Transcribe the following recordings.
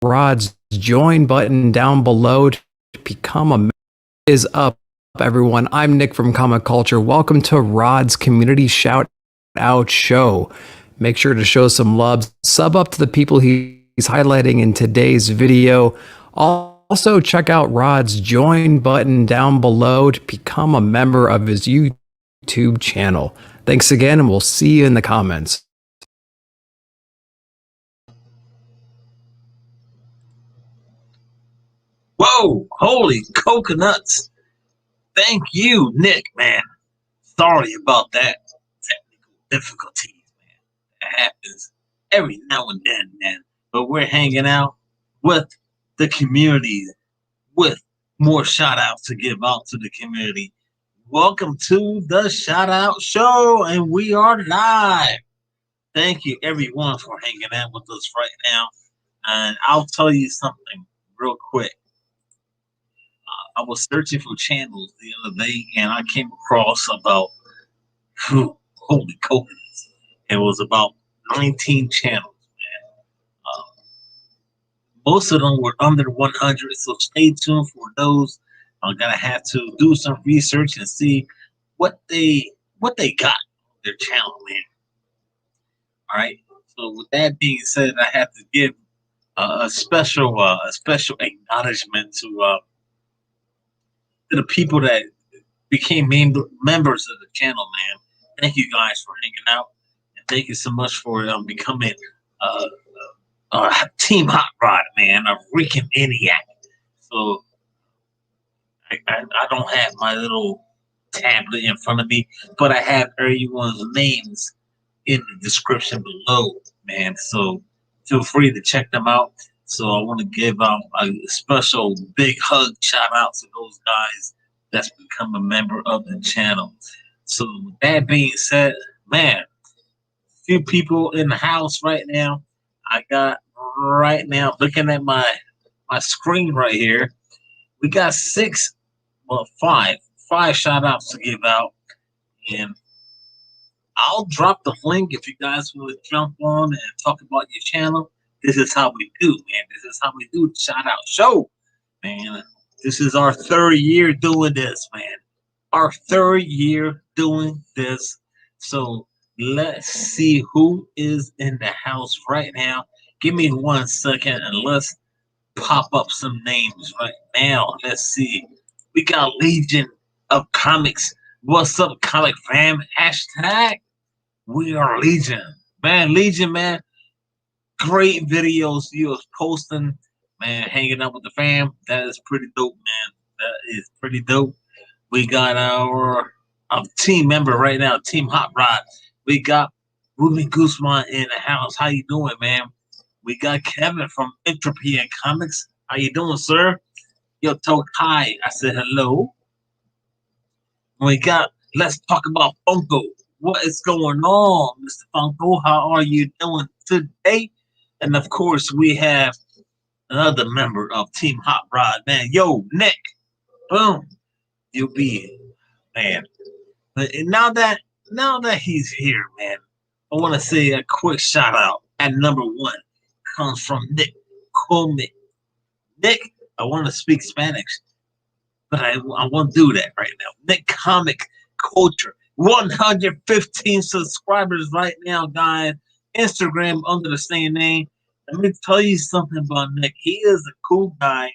Rod's join button down below to become a member is up, everyone. I'm Nick from Comic Culture. Welcome to Rod's Community Shout Out Show. Make sure to show some love. Sub up to the people he's highlighting in today's video. Also, check out Rod's join button down below to become a member of his YouTube channel. Thanks again, and we'll see you in the comments. Whoa, holy coconuts. Thank you, Nick, man. Sorry about that. Technical difficulties, man. That happens every now and then, man. But we're hanging out with the community, with more shout outs to give out to the community. Welcome to the Shout Out Show, and we are live. Thank you, everyone, for hanging out with us right now. And I'll tell you something real quick. I was searching for channels the other day, and I came across about, holy coconuts. It was about 19 channels, man. Most of them were under 100, so stay tuned for those. I'm gonna have to do some research and see what they got on their channel, man. All right. So with that being said, I have to give a special acknowledgement to the people that became members of the channel, man. Thank you guys for hanging out, and thank you so much for becoming Team Hot Rod, man, a freaking maniac. So I don't have my little tablet in front of me, but I have everyone's names in the description below, man. So feel free to check them out. So I want to give out a special big hug, shout out to those guys that's become a member of the channel. So with that being said, man, few people in the house right now. I got right now looking at my screen right here. We got five shout outs to give out, and I'll drop the link if you guys want to jump on and talk about your channel. This is how we do, man. This is how we do the shout out show, man. This is our third year doing this, man. Our third year doing this. So let's see who is in the house right now. Give me 1 second and let's pop up some names right now. Let's see. We got Legion of Comics. What's up, comic fam? Hashtag we are Legion. Man, Legion, man. Great videos you was posting, man, hanging out with the fam. That is pretty dope, man. That is pretty dope. We got our team member right now, Team Hot Rod. We got Ruben Guzman in the house. How you doing, man? We got Kevin from Entropy and Comics. How you doing, sir? Yo, told hi. I said hello. We got Let's Talk About Funko. What is going on, Mr. Funko? How are you doing today? And of course, we have another member of Team Hot Rod, man. Yo, Nick. Boom. You'll be, man. And now that he's here, man, I want to say a quick shout out. At number 1 comes from Nick Comix. Nick, I want to speak Spanish, but I won't do that right now. Nick Comic Culture. 115 subscribers right now, guys. Instagram under the same name. Let me tell you something about Nick. He is a cool guy.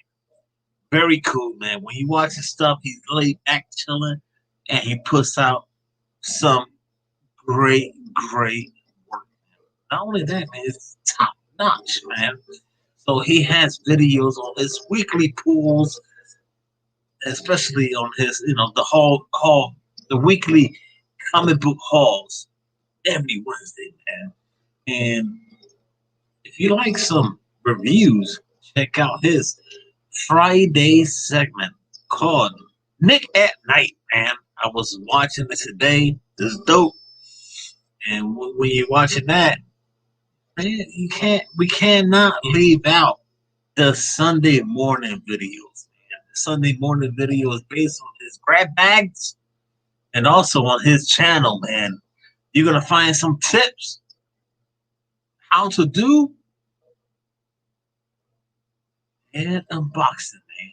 Very cool, man. When you watch his stuff, he's laid back chilling, and he puts out some great work. Not only that, man, it's top notch, man. So he has videos on his weekly pools, especially on his, the weekly comic book hauls every Wednesday, man. And if you like some reviews, check out his Friday segment called Nick at Night, man. I was watching it today. It's dope. And when you're watching that, man, we cannot leave out the Sunday morning videos, man. The Sunday morning video is based on his grab bags and also on his channel, man. You're gonna find some tips how to do and unboxing, man.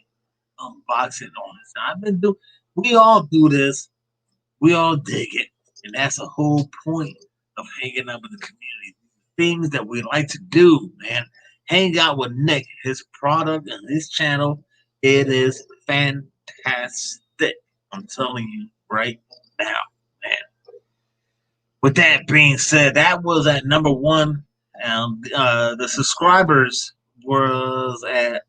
Unboxing on this. I've been doing. We all do this. We all dig it, and that's the whole point of hanging out with the community. Things that we like to do, man. Hang out with Nick, his product and his channel. It is fantastic. I'm telling you right now, man. With that being said, that was at number one. The subscribers was at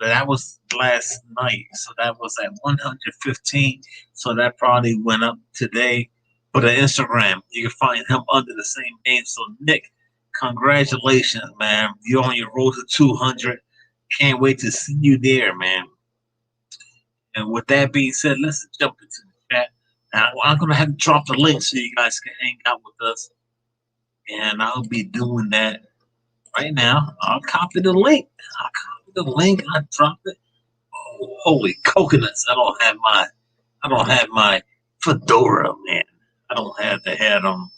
that was last night, so that was at 115. So that probably went up today. But on Instagram, you can find him under the same name. So Nick, congratulations, man! You're on your road to 200. Can't wait to see you there, man. And with that being said, let's jump into the chat. Now, I'm gonna have to drop the link so you guys can hang out with us, and I'll be doing that right now. I'll copy the link. I dropped it. Oh, holy coconuts! I don't have my fedora, man. I don't have the hat on.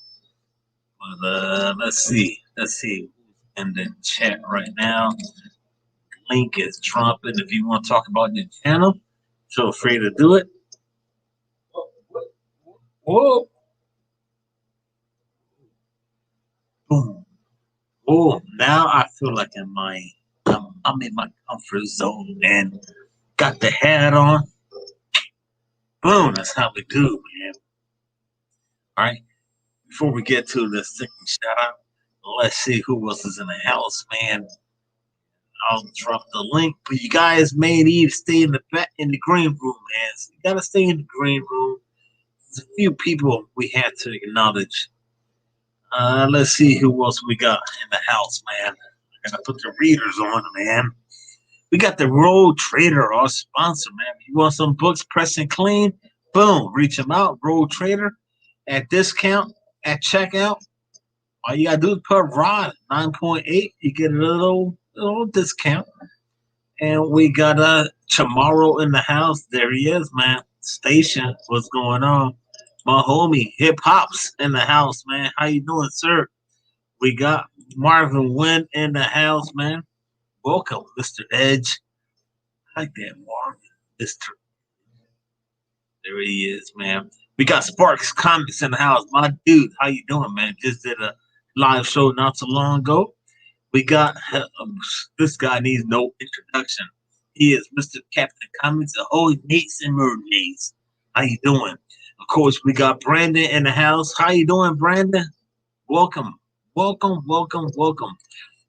But let's see who's in the chat right now. Link is dropping. If you want to talk about your channel, feel free to do it. Whoa! Boom! Oh, now I feel like I'm in my comfort zone, man. Got the hat on. Boom, that's how we do, man. All right. Before we get to the second shout out, let's see who else is in the house, man. I'll drop the link, but you guys may need to stay in the green room, man. So you gotta stay in the green room. There's a few people we had to acknowledge. Let's see who else we got in the house, man. I gotta put the readers on, man. We got the Road Trader, our sponsor, man. You want some books pressed and clean? Boom, reach them out. Road Trader at discount at checkout. All you gotta do is put Rod 9.8. You get a little discount. And we got Chamorro in the house. There he is, man. Station, what's going on? My homie Hip Hop's in the house, man. How you doing, sir? We got Marvin Wynn in the house, man. Welcome, Mr. Edge. I like that, Marvin. Mr. There he is, man. We got Sparks Comics in the house. My dude, how you doing, man? Just did a live show not so long ago. We got this guy needs no introduction. He is Mr. Captain Comics, ahoy mates and mermaids. How you doing? Of course, we got Brandon in the house. How you doing, Brandon? Welcome.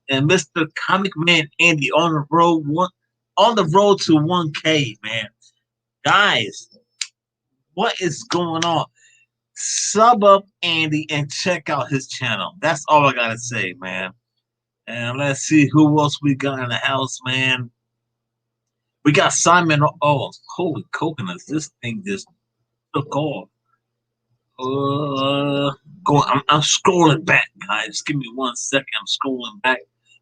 And Mr. Comic Man Andy on the road to 1K, man. Guys, what is going on? Sub up Andy and check out his channel. That's all I gotta say, man. And let's see who else we got in the house, man. We got Simon. Oh, holy coconuts! This thing just took off. I'm scrolling back, guys. Give me 1 second. I'm scrolling back.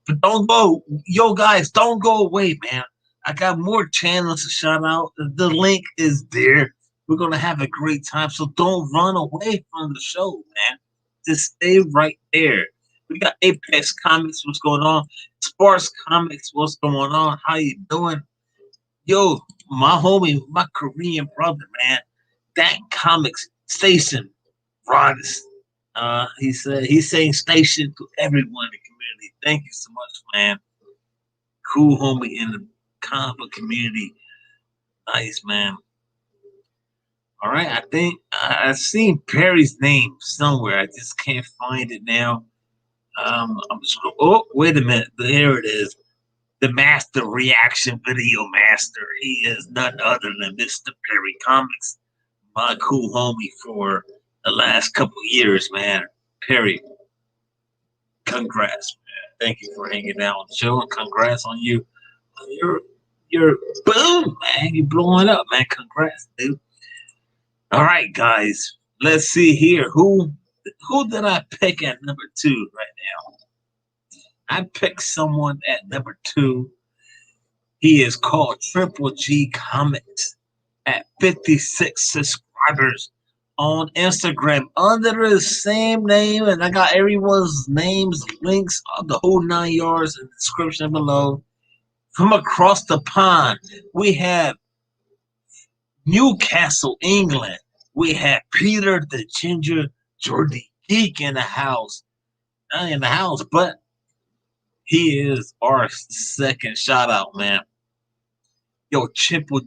But don't go. Yo, guys, don't go away, man. I got more channels to shout out. The link is there. We're going to have a great time. So don't run away from the show, man. Just stay right there. We got Apex Comics. What's going on? Sparks Comics. What's going on? How you doing? Yo, my homie, my Korean brother, man. Dank Comics. Station. Rodis. He's saying station to everyone in the community. Thank you so much, man. Cool homie in the comic book community. Nice, man. All right, I think I've seen Perry's name somewhere. I just can't find it now. Oh, wait a minute. There it is. The Master Reaction Video Master. He is none other than Mr. Perry Comics. My cool homie for the last couple years, man. Perry, congrats, man. Thank you for hanging out on the show, and congrats on you. You're boom, man. You're blowing up, man. Congrats, dude. All right, guys. Let's see here. Who did I pick at number 2 right now? I picked someone at number 2. He is called Triple G Comics at 56 subscribers on Instagram under the same name, and I got everyone's names, links, the whole 9 yards in the description below. From across the pond, we have Newcastle, England. We have Peter the Ginger Jordy Geek in the house. Not in the house, but he is our second shout out, man. Yo, Triple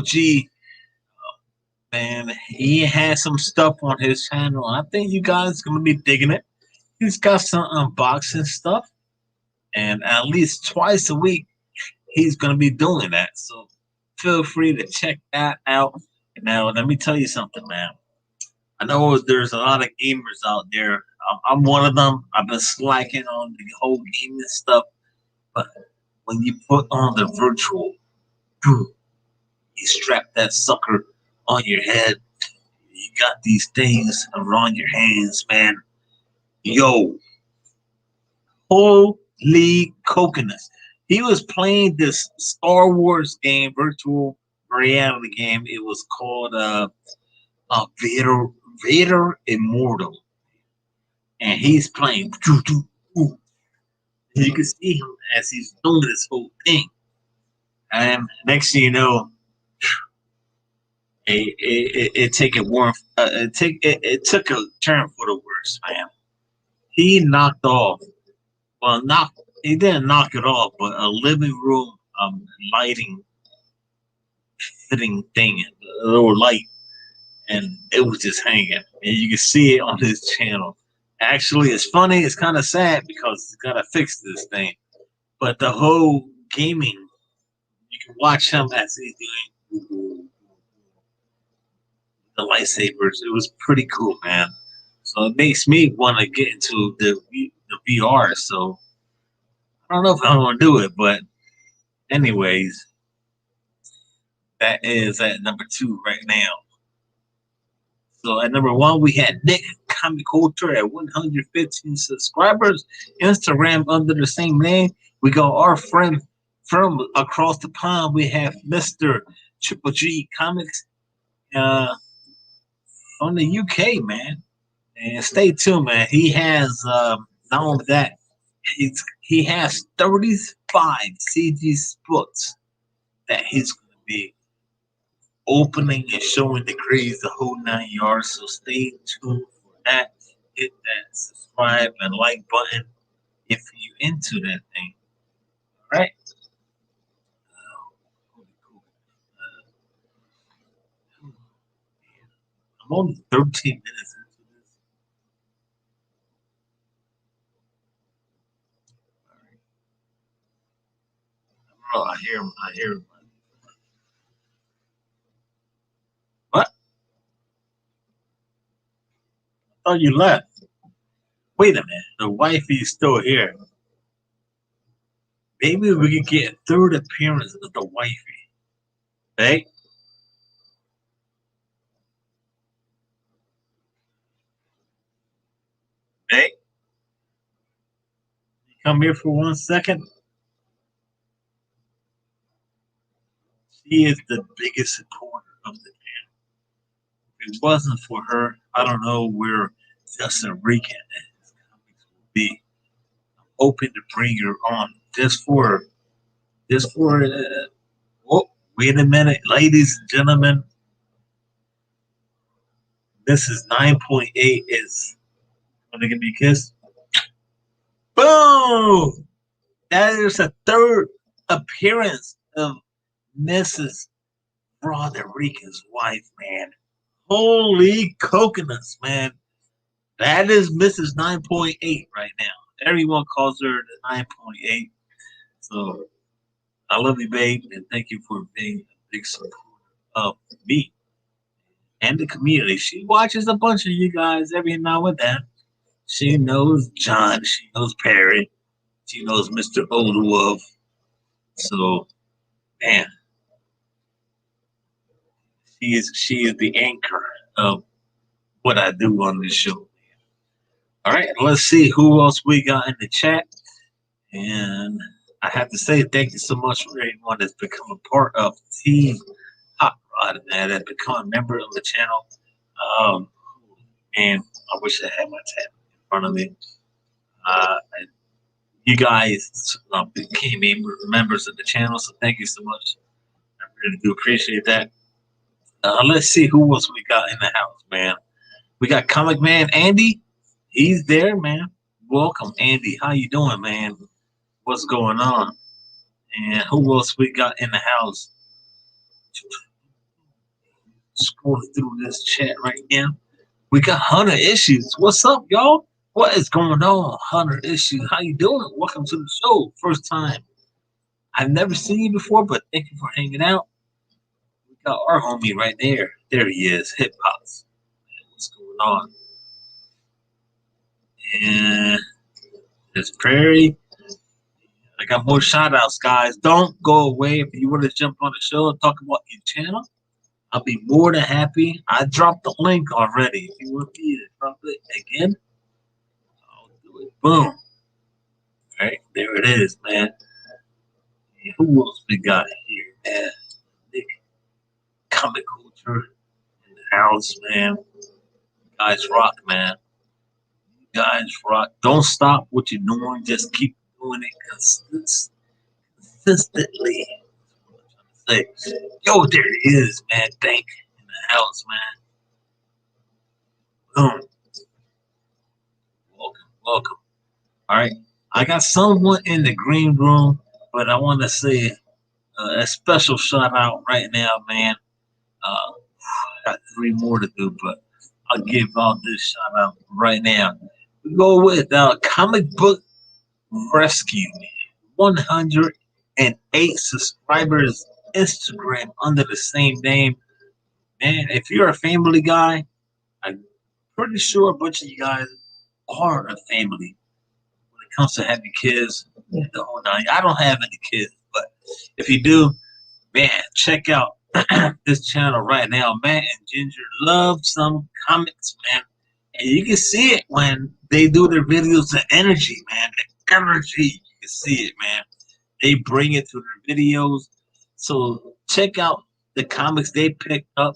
G, man, he has some stuff on his channel. I think you guys gonna be digging it. He's got some unboxing stuff, and at least twice a week he's gonna be doing that. So feel free to check that out. Now, let me tell you something, man. I know there's a lot of gamers out there. I'm one of them. I've been slacking on the whole gaming stuff, but when you put on the virtual, you strap that sucker on your head. You got these things around your hands, man. Yo, holy coconuts. He was playing this Star Wars game, virtual reality game. It was called Vader Immortal. And he's playing. You can see him as he's doing this whole thing. And next thing you know, it took a turn for the worse, man. He knocked off. Well, he didn't knock it off, but a living room lighting fitting thing, a little light, and it was just hanging. And you can see it on his channel. Actually, it's funny. It's kind of sad because he's got to fix this thing. But the whole gaming, you can watch him as he's doing the lightsabers. It was pretty cool, man. So it makes me want to get into the VR. So I don't know if I'm going to do it, but anyways, that is at number 2 right now. So at number 1, we had Nick Comic Culture at 115 subscribers. Instagram under the same name. We got our friend from across the pond. We have Mr. Triple G Comics from the UK, man. And stay tuned, man. He has not only that, he has 35 CG books that he's going to be opening and showing the craze the whole 9 yards. So stay tuned for that. Hit that subscribe and like button if you into that thing. All right. I'm only 13 minutes into this. All right. I hear him. I hear him. What? I thought you left. Wait a minute. The wifey's still here. Maybe we could get a third appearance of the wifey. Hey? Hey? You come here for 1 second. She is the biggest supporter of the channel. If it wasn't for her, I don't know where Justin Rican and his comics would be. I'm hoping to bring her on just for oh, wait a minute, ladies and gentlemen. This is 9.8 is gonna give me a kiss. Boom! That is a third appearance of Mrs. Broderick's wife, man. Holy coconuts, man. That is Mrs. 9.8 right now. Everyone calls her the 9.8. So I love you, babe, and thank you for being a big supporter of me and the community. She watches a bunch of you guys every now and then. She knows John. She knows Perry. She knows Mr. OldWolf. So, man, she is the anchor of what I do on this show. All right, let's see who else we got in the chat. And I have to say thank you so much for everyone that's become a part of Team Hot Rod, man, that's become a member of the channel. And I wish I had my tab in front of me. you guys became members of the channel, so thank you so much. I really do appreciate that. Let's see who else we got in the house, man. We got Comic Man Andy. He's there, man. Welcome, Andy. How you doing, man? What's going on? And who else we got in the house? Scrolling through this chat right now. We got Hunter Issues. What's up, y'all? What is going on, Hunter Issues? How you doing? Welcome to the show. First time. I've never seen you before, but thank you for hanging out. We got our homie right there. There he is, Hip Hops. What's going on? And there's Prairie. I got more shout outs, guys. Don't go away. If you want to jump on the show and talk about your channel, I'll be more than happy. I dropped the link already. If you want me to drop it again, I'll do it. Boom. All right, there it is, man. And who else we got here, man? Nick, Comic Culture in the house, man. You guys rock, man. You guys rock. Don't stop what you're doing. Just keep doing it consistently. Say, yo, there it is, man. Dank in the house, man. Boom. Welcome. All right. I got someone in the green room, but I want to say a special shout out right now, man. I got 3 more to do, but I'll give out this shout out right now. We go with Comic Book Rescue, 108 subscribers, Instagram under the same name. Man, if you're a family guy, I'm pretty sure a bunch of you guys are a family when it comes to having kids. The whole nine. I don't have any kids, but if you do, man, check out this channel right now. Matt and Ginger love some comics, man. And you can see it when they do their videos, the energy, man. The energy. You can see it, man. They bring it to their videos. So check out the comics they picked up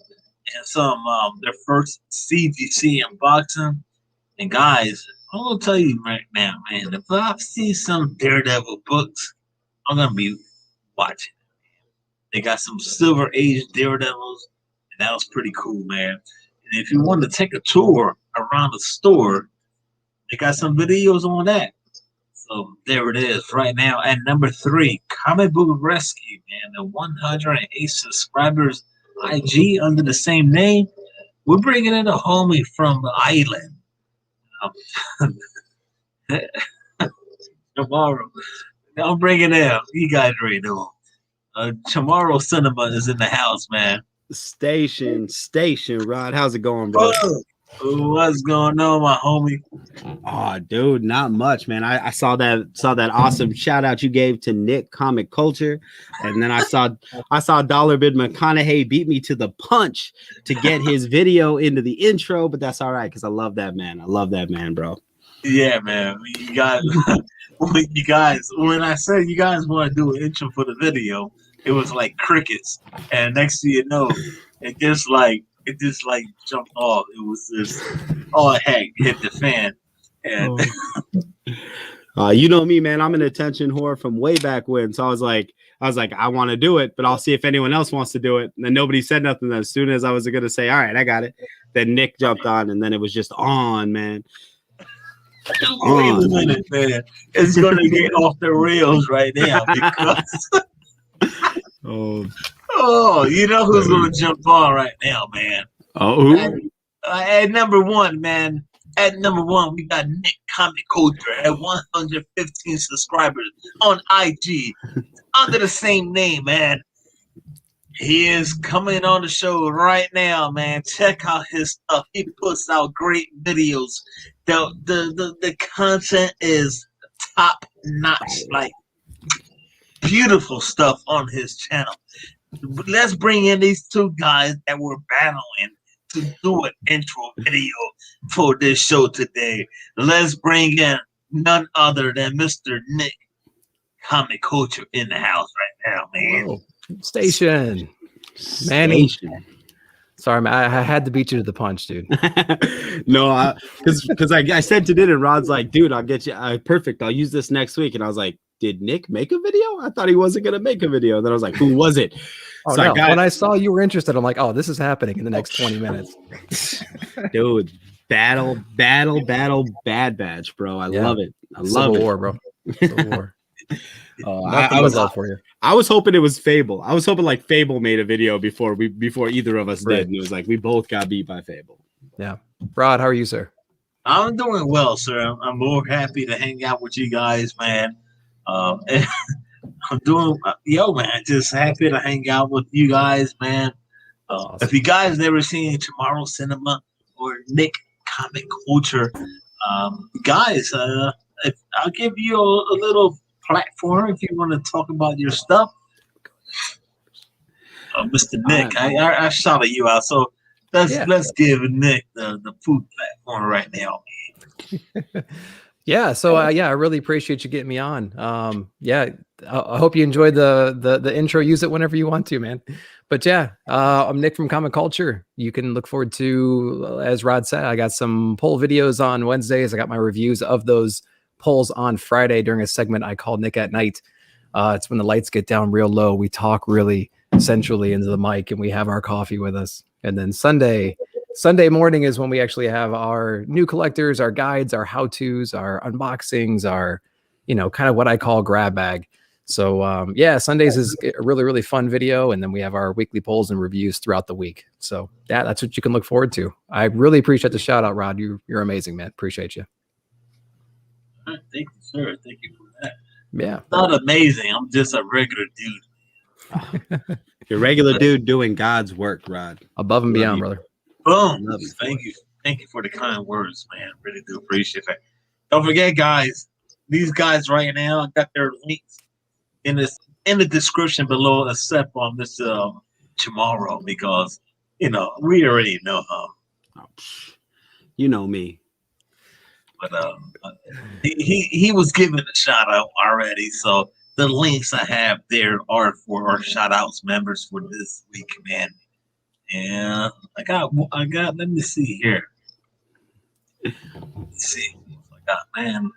and some their first CGC unboxing. And guys, I'm gonna tell you right now, man, if I see some Daredevil books, I'm gonna be watching. They got some Silver Age Daredevils, and that was pretty cool, man. And if you want to take a tour around the store, they got some videos on that. So there it is right now at number 3, Comic Book Rescue, man. The 108 subscribers IG under the same name. We're bringing in a homie from the island. Tomorrow. I'm bringing in. You guys already know. Chamorro Cinema is in the house, man. Station, Rod. How's it going, bro? What's going on, my homie? Oh, dude, not much, man. I saw that awesome shout out you gave to Nick Comic Culture, and then I saw Dollar Bid McConaughey beat me to the punch to get his video into the intro, but that's all right because I love that man. I love that man, bro. Yeah, man. You guys, when I said you guys want to do an intro for the video, it was like crickets, and next thing you know, it just jumped off. It was just, oh heck, hit the fan. And you know me, man. I'm an attention whore from way back when. So I was like, I want to do it, but I'll see if anyone else wants to do it. And then nobody said nothing. As soon as I was gonna say, all right, I got it, then Nick jumped on, and then it was just on, man. Wait a minute, man. It's gonna get off the rails right now because oh, you know who's gonna jump on right now, man. Oh, at number 1, man. At number 1, we got Nick Comic Culture at 115 subscribers on IG under the same name, man. He is coming on the show right now, man. Check out his stuff. He puts out great videos. The content is top notch, like beautiful stuff on his channel. Let's bring in these 2 guys that were battling to do an intro video for this show today. Let's bring in none other than Mr. Nick Comic Culture in the house right now, man. Station. Manny. Sorry, man. I had to beat you to the punch, dude. No, because I said to dinner, Rod's like, dude, I'll get you perfect. I'll use this next week. And I was like, did Nick make a video? I thought he wasn't gonna make a video. Then I was like, who was it? Oh, no. When I saw you were interested, I'm like, oh, this is happening in the next 20 minutes. Dude, battle, Bad Batch, bro. I love it. I love Civil it. War, bro. Civil War. I was love for you. I was hoping it was Phable. I was hoping like Phable made a video before either of us did. And it was like we both got beat by Phable. Yeah. Rod, how are you, sir? I'm doing well, sir. I'm more happy to hang out with you guys, man. And I'm doing, man, just happy to hang out with you guys, man. Awesome. If you guys never seen Chamorro Cinema or Nick Comic Culture, guys, if I'll give you a little platform if you want to talk about your stuff. Mr. Nick, I shouted you out, so let's give Nick the food platform right now. Yeah, so I really appreciate you getting me on. I hope you enjoyed the intro. Use it whenever you want to, man. But yeah, I'm Nick from Comic Culture. You can look forward to, as Rod said, I got some poll videos on Wednesdays. I got my reviews of those polls on Friday during a segment I call Nick at Night. It's when the lights get down real low. We talk really centrally into the mic and we have our coffee with us. And then Sunday morning is when we actually have our new collectors, our guides, our how-tos, our unboxings, our, kind of what I call grab bag. So Sundays is a really, really fun video. And then we have our weekly polls and reviews throughout the week. So that's what you can look forward to. I really appreciate the shout out, Rod. You're amazing, man. Appreciate you. All right, thank you, sir. Thank you for that. Yeah. Not amazing. I'm just a regular dude. You're a regular dude doing God's work, Rod. Above and beyond, brother. Boom. Thank you. Thank you for the kind words, man. Really do appreciate that. Don't forget, guys, these guys right now, I got their links in the description below, except on Mr. Chamorro, because we already know him. You know me. But he was given a shout out already, so the links I have there are for our shout outs members for this week, man. And I got let me see here. Let's see. I got, man.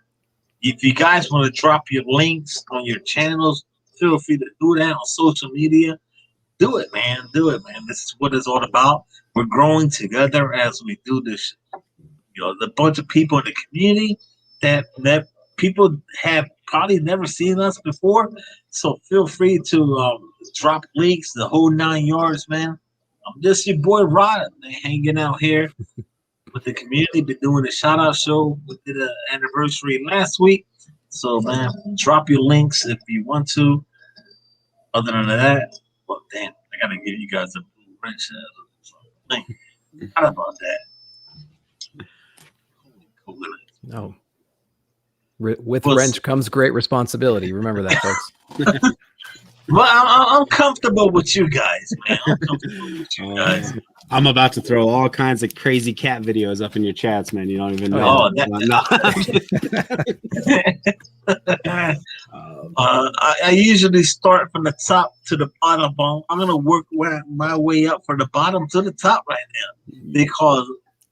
If you guys want to drop your links on your channels, feel free to do that on social media. Do it, man. Do it, man. This is what it's all about. We're growing together as we do this. The bunch of people in the community that people have probably never seen us before. So feel free to drop links, the whole 9 yards, man. I'm just your boy Rod, hanging out here with the community. Been doing a shout out show. We did an anniversary last week. So, man, drop your links if you want to. Other than that, well, damn, I got to give you guys a blue wrench. How about that? No. With wrench comes great responsibility. Remember that, folks. Well, I'm comfortable with you guys, man. I'm comfortable with you guys. I'm about to throw all kinds of crazy cat videos up in your chats, man. You don't even know. I usually start from the top to the bottom. I'm going to work my way up from the bottom to the top right now because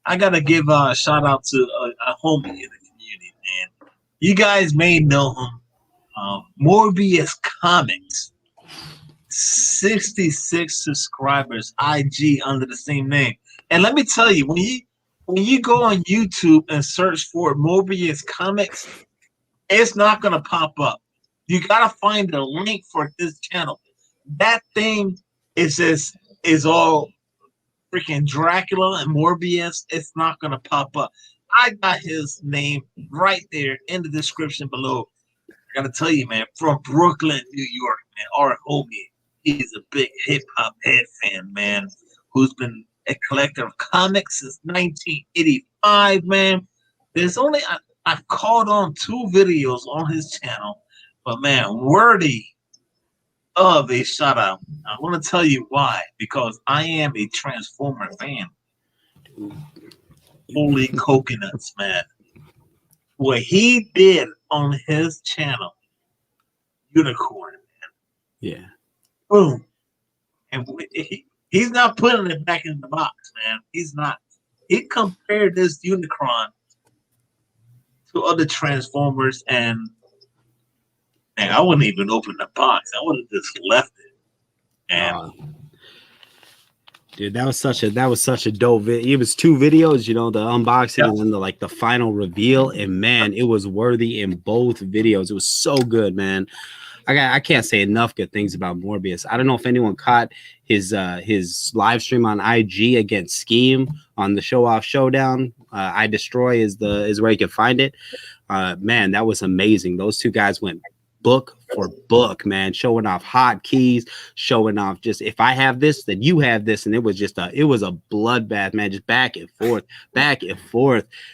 I got to give a shout out to a homie in the community, man. You guys may know him. Morbius Comics. 66 subscribers, IG under the same name. And let me tell you, when you go on YouTube and search for Morbius Comics, it's not gonna pop up. You gotta find the link for his channel. That thing is all freaking Dracula and Morbius. It's not gonna pop up. I got his name right there in the description below. I gotta tell you, man, from Brooklyn, New York, man, our homie. He's a big hip-hop head fan, man, who's been a collector of comics since 1985, man. There's only, I've called on 2 videos on his channel, but, man, worthy of a shout-out. I want to tell you why, because I am a Transformer fan. Holy coconuts, man. What he did on his channel, Unicorn, man. Yeah. Boom. And He's not putting it back in the box, man. He's not. He compared this Unicron to other Transformers, and man, I wouldn't even open the box. I would have just left it. And dude, that was such a dope video. It was 2 videos, you know, the unboxing and then the final reveal. And man, it was worthy in both videos. It was so good, man. I can't say enough good things about Morbius. I don't know if anyone caught his live stream on IG against Scheme on the Show Off Showdown. I Destroy is where you can find it. Man, that was amazing. Those 2 guys went book for book, man, showing off hotkeys, showing off just, if I have this, then you have this, and it was a bloodbath, man, just back and forth,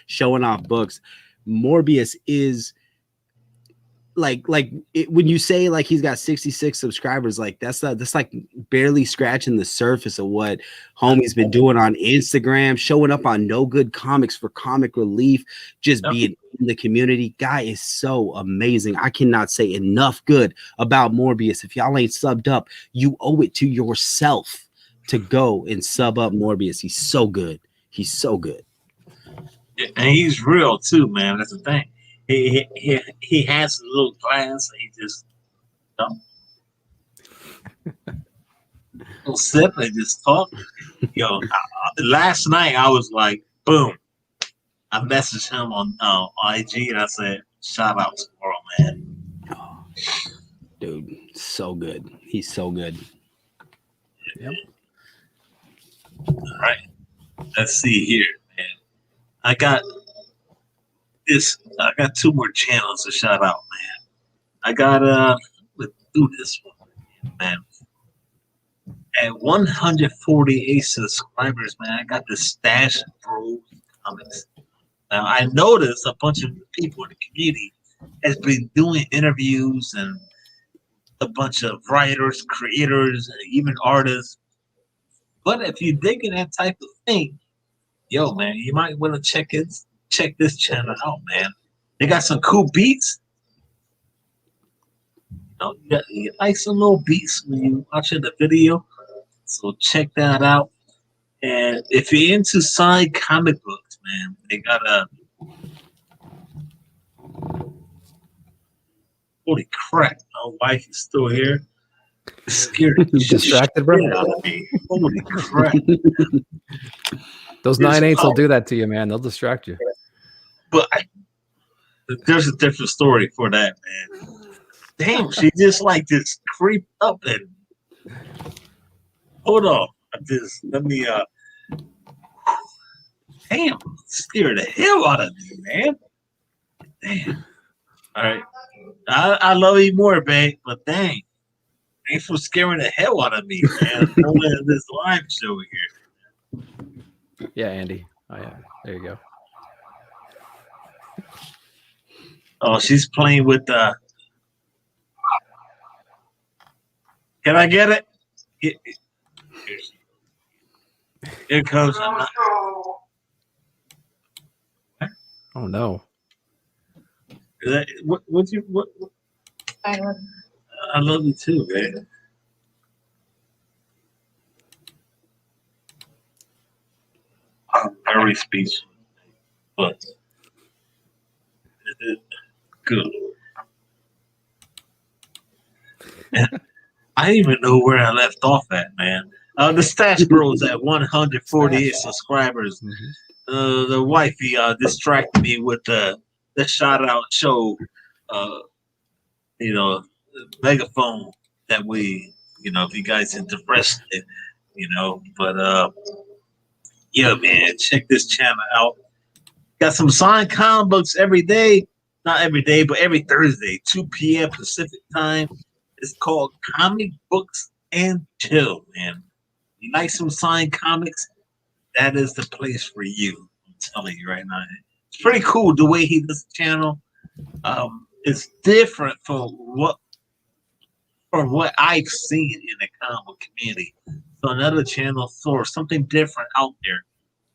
showing off books. Morbius is when you say like he's got 66 subscribers, like that's like barely scratching the surface of what homie's been doing on Instagram, showing up on No Good Comics for comic relief, just being in the community. Guy is so amazing. I cannot say enough good about Morbius. If y'all ain't subbed up, you owe it to yourself to go and sub up Morbius. He's so good. He's so good. And he's real too, man. That's the thing. He has a little glass, and he just little sip and just talk. Yo, last night I was like, boom. I messaged him on IG and I said, shout out tomorrow, man. Oh, dude, so good. He's so good. Yep. All right. Let's see here, man. I got 2 more channels to shout out, man. I got let's do this one, man. At 148 subscribers, man, I got the Stash Bros Comics. Now I noticed a bunch of people in the community has been doing interviews, and a bunch of writers, creators, and even artists. But if you're digging that type of thing, yo, man, you might want to check this channel out, man. They got some cool beats. You like some little beats when you watching the video. So check that out. And if you're into signed comic books, man, they got a holy crap, my wife is still here. Scared you distracted, bro. Holy crap. Those 9/8s will do that to you, man. They'll distract you. But there's a different story for that, man. Damn, she just creeped up and hold on. Let me damn, scared the hell out of me, man. Damn. All right. I love you more, babe, but dang. Thanks for scaring the hell out of me, man. Doing this live show here. Yeah, Andy. Oh yeah. There you go. Oh, she's playing with the. Can I get it? Here comes. Oh no. Is that, what? I love you too, man. I'm very speechless, but good. I didn't even know where I left off at, man. The Stash Bros at 148 subscribers. The wifey distracted me with the shout out show, megaphone that we, if you guys into wrestling, but yeah, man, check this channel out. Got some signed comic books every day, not every day, but every Thursday, 2 p.m. Pacific time. It's called Comic Books and Chill, man. You like some signed comics? That is the place for you. I'm telling you right now. It's pretty cool the way he does the channel. It's different from what I've seen in the comic book community. So another channel for something different out there.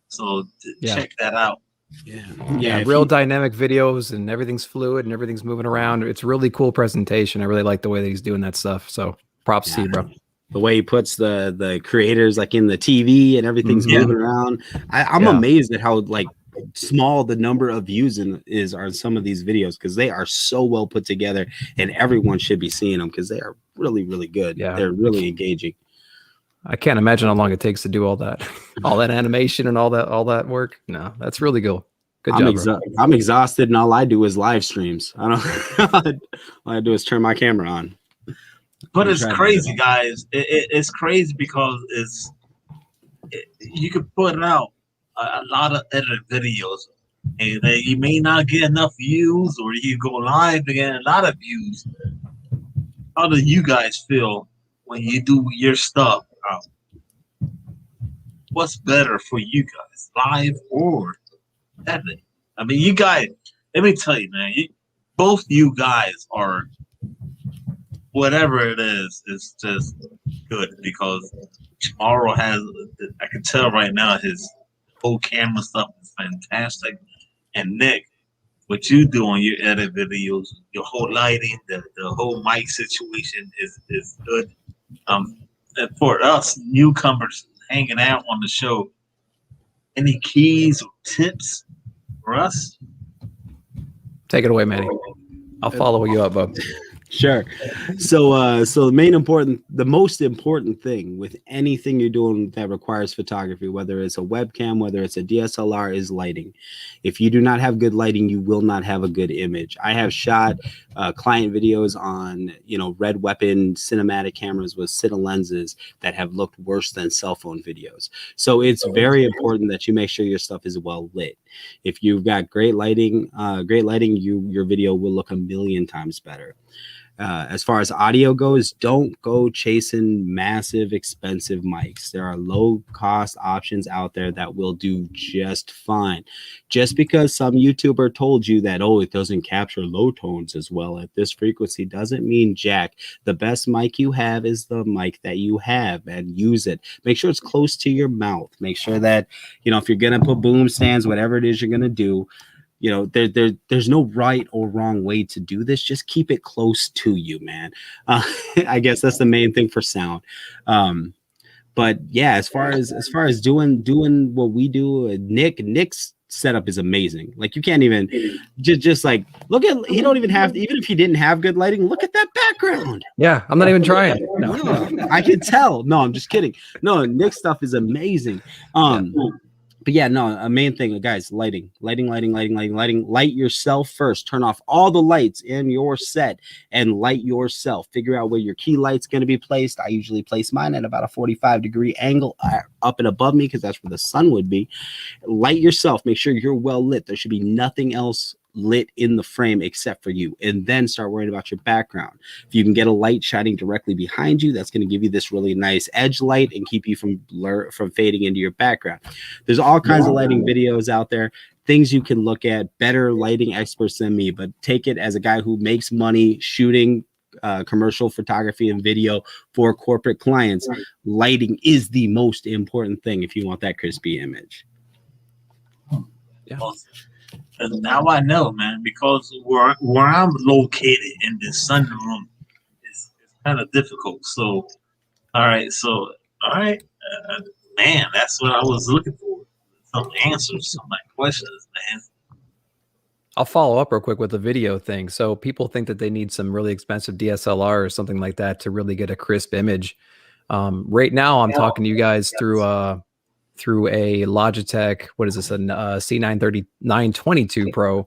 So check that out. Yeah, real dynamic videos, and everything's fluid and everything's moving around. It's really cool presentation. I really like the way that he's doing that stuff. So props to you, bro. The way he puts the creators like in the TV and everything's Yeah. moving around. I'm amazed at how like small the number of views is on some of these videos, because they are so well put together, and everyone should be seeing them because they are really, really good. Yeah. They're really engaging. I can't imagine how long it takes to do all that, all that animation and all that work. No, that's really cool. Good job. Bro. I'm exhausted, and all I do is live streams. I don't. All I do is turn my camera on. But it's crazy, guys. It's crazy because you can put out a lot of edited videos, and you may not get enough views, or you go live and get a lot of views. How do you guys feel when you do your stuff? What's better for you guys, live or editing? I mean, you guys. Let me tell you, man. Both you guys are. Whatever it is just good, because Chamorro has, I can tell right now, his whole camera stuff is fantastic. And Nick, what you do on your edit videos, your whole lighting, the whole mic situation is good. And for us newcomers hanging out on the show, any keys or tips for us? Take it away, Manny. I'll follow you up, bub. Sure. So the most important thing with anything you're doing that requires photography, whether it's a webcam, whether it's a DSLR, is lighting. If you do not have good lighting, you will not have a good image. I have shot client videos on, Red Weapon cinematic cameras with Cine lenses that have looked worse than cell phone videos. So it's very important that you make sure your stuff is well lit. If you've got great lighting, your video will look a million times better. As far as audio goes, don't go chasing massive, expensive mics. There are low-cost options out there that will do just fine. Just because some YouTuber told you that, it doesn't capture low tones as well at this frequency, doesn't mean jack. The best mic you have is the mic that you have, and use it. Make sure it's close to your mouth. Make sure that, if you're going to put boom stands, whatever it is you're going to do, there's no right or wrong way to do this. Just keep it close to you, man. I guess that's the main thing for sound. But yeah, as far as doing what we do, Nick's setup is amazing. Like, you can't even just like look at. He don't even have, even if he didn't have good lighting, look at that background. Yeah, I'm not even trying. No. I can tell. No, I'm just kidding. No, Nick's stuff is amazing. But yeah, no, a main thing, guys, lighting. Light yourself first. Turn off all the lights in your set and light yourself. Figure out where your key light's going to be placed. I usually place mine at about a 45-degree angle up and above me, because that's where the sun would be. Light yourself. Make sure you're well lit. There should be nothing else lit in the frame except for you, and then start worrying about your background. If you can get a light shining directly behind you, that's going to give you this really nice edge light and keep you from fading into your background. There's all kinds of lighting videos out there, things you can look at, better lighting experts than me, but take it as a guy who makes money shooting commercial photography and video for corporate clients. Lighting is the most important thing if you want that crispy image. Yeah. And now I know, man, because where I'm located in the sunroom is kind of difficult. So, all right, man, that's what I was looking for. Some answers to my questions, man. I'll follow up real quick with the video thing. So people think that they need some really expensive DSLR or something like that to really get a crisp image. Right now, I'm talking to you guys through a Logitech, what is this, a C930 922 Pro.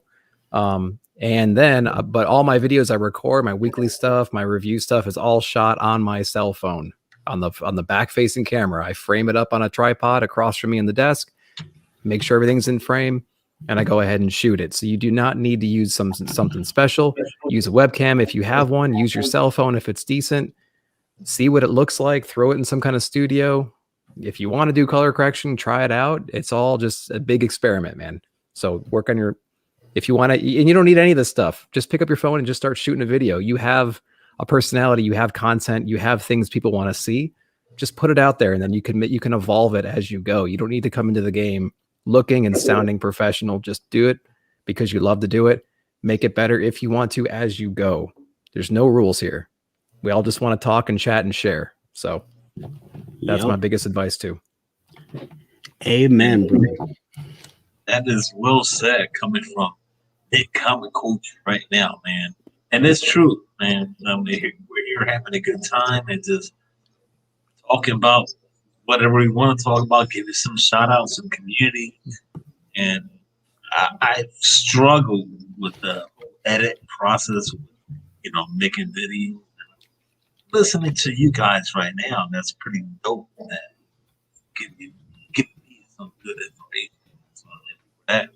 And then, but all my videos I record, my weekly stuff, my review stuff is all shot on my cell phone on the back facing camera. I frame it up on a tripod across from me in the desk, make sure everything's in frame, and I go ahead and shoot it. So you do not need to use something special. Use a webcam if you have one. Use your cell phone if it's decent. See what it looks like. Throw it in some kind of studio. If you want to do color correction, try it out. It's all just a big experiment, man. So work on your, if you want to, and you don't need any of this stuff. Just pick up your phone and just start shooting a video. You have a personality, you have content, you have things people want to see. Just put it out there, and then you can evolve it as you go. You don't need to come into the game looking and sounding professional. Just do it because you love to do it. Make it better if you want to as you go. There's no rules here. We all just want to talk and chat and share. So that's my biggest advice too. Amen, bro. That is well said, coming from big comic culture right now, man. And it's true, man. I mean, we're here having a good time and just talking about whatever we want to talk about, giving some shout outs, some community. And I struggle with the edit process, making videos. Listening to you guys right now, that's pretty dope. That give me some good information. So that.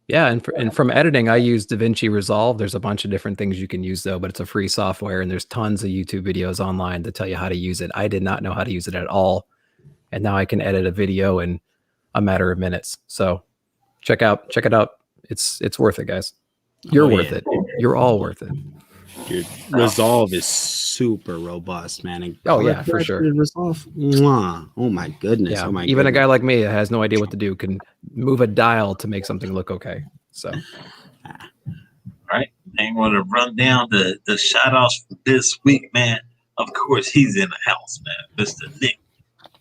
Yeah, and from editing, I use DaVinci Resolve. There's a bunch of different things you can use though, but it's a free software, and there's tons of YouTube videos online to tell you how to use it. I did not know how to use it at all, and now I can edit a video in a matter of minutes. So check it out. It's worth it, guys. You're worth it. You're all worth it. Dude, Resolve is super robust, man. And yeah, for sure. Resolve. Mwah. Oh my goodness. Yeah. Oh my Even goodness. a guy like me that has no idea what to do can move a dial to make something look okay. So right. I'm gonna run down the shout outs for this week, man. Of course, he's in the house, man. Mr. Nick,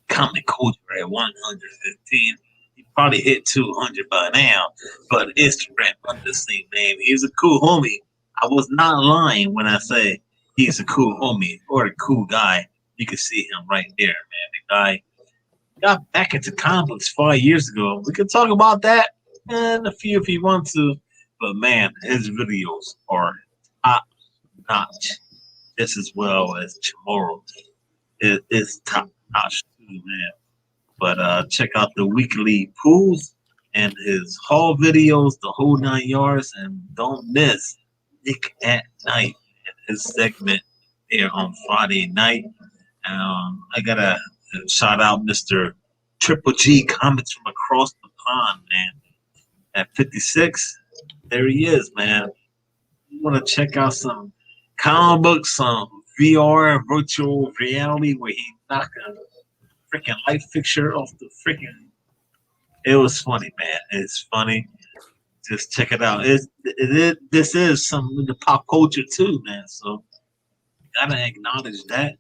Comic Culture at 115. He probably hit 200 by now, but Instagram under the same name. He's a cool homie. I was not lying when I say he's a cool homie or a cool guy. You can see him right there, man. The guy got back into comics 5 years ago. We can talk about that and a few if you want to. But, man, his videos are top notch, just as well as Chamorro. It's top notch, too, man. But check out the weekly pools and his haul videos, the whole 9 yards, and don't miss Nick at Night and his segment there on Friday night. I gotta shout out Mr. Triple G Comics from across the pond, man. At 56, there he is, man. You want to check out some comic books, some VR, virtual reality, where he knocked a freaking light fixture off the freaking. It was funny, man. It's funny. Just check it out. This is some of the pop culture too, man. So gotta acknowledge that.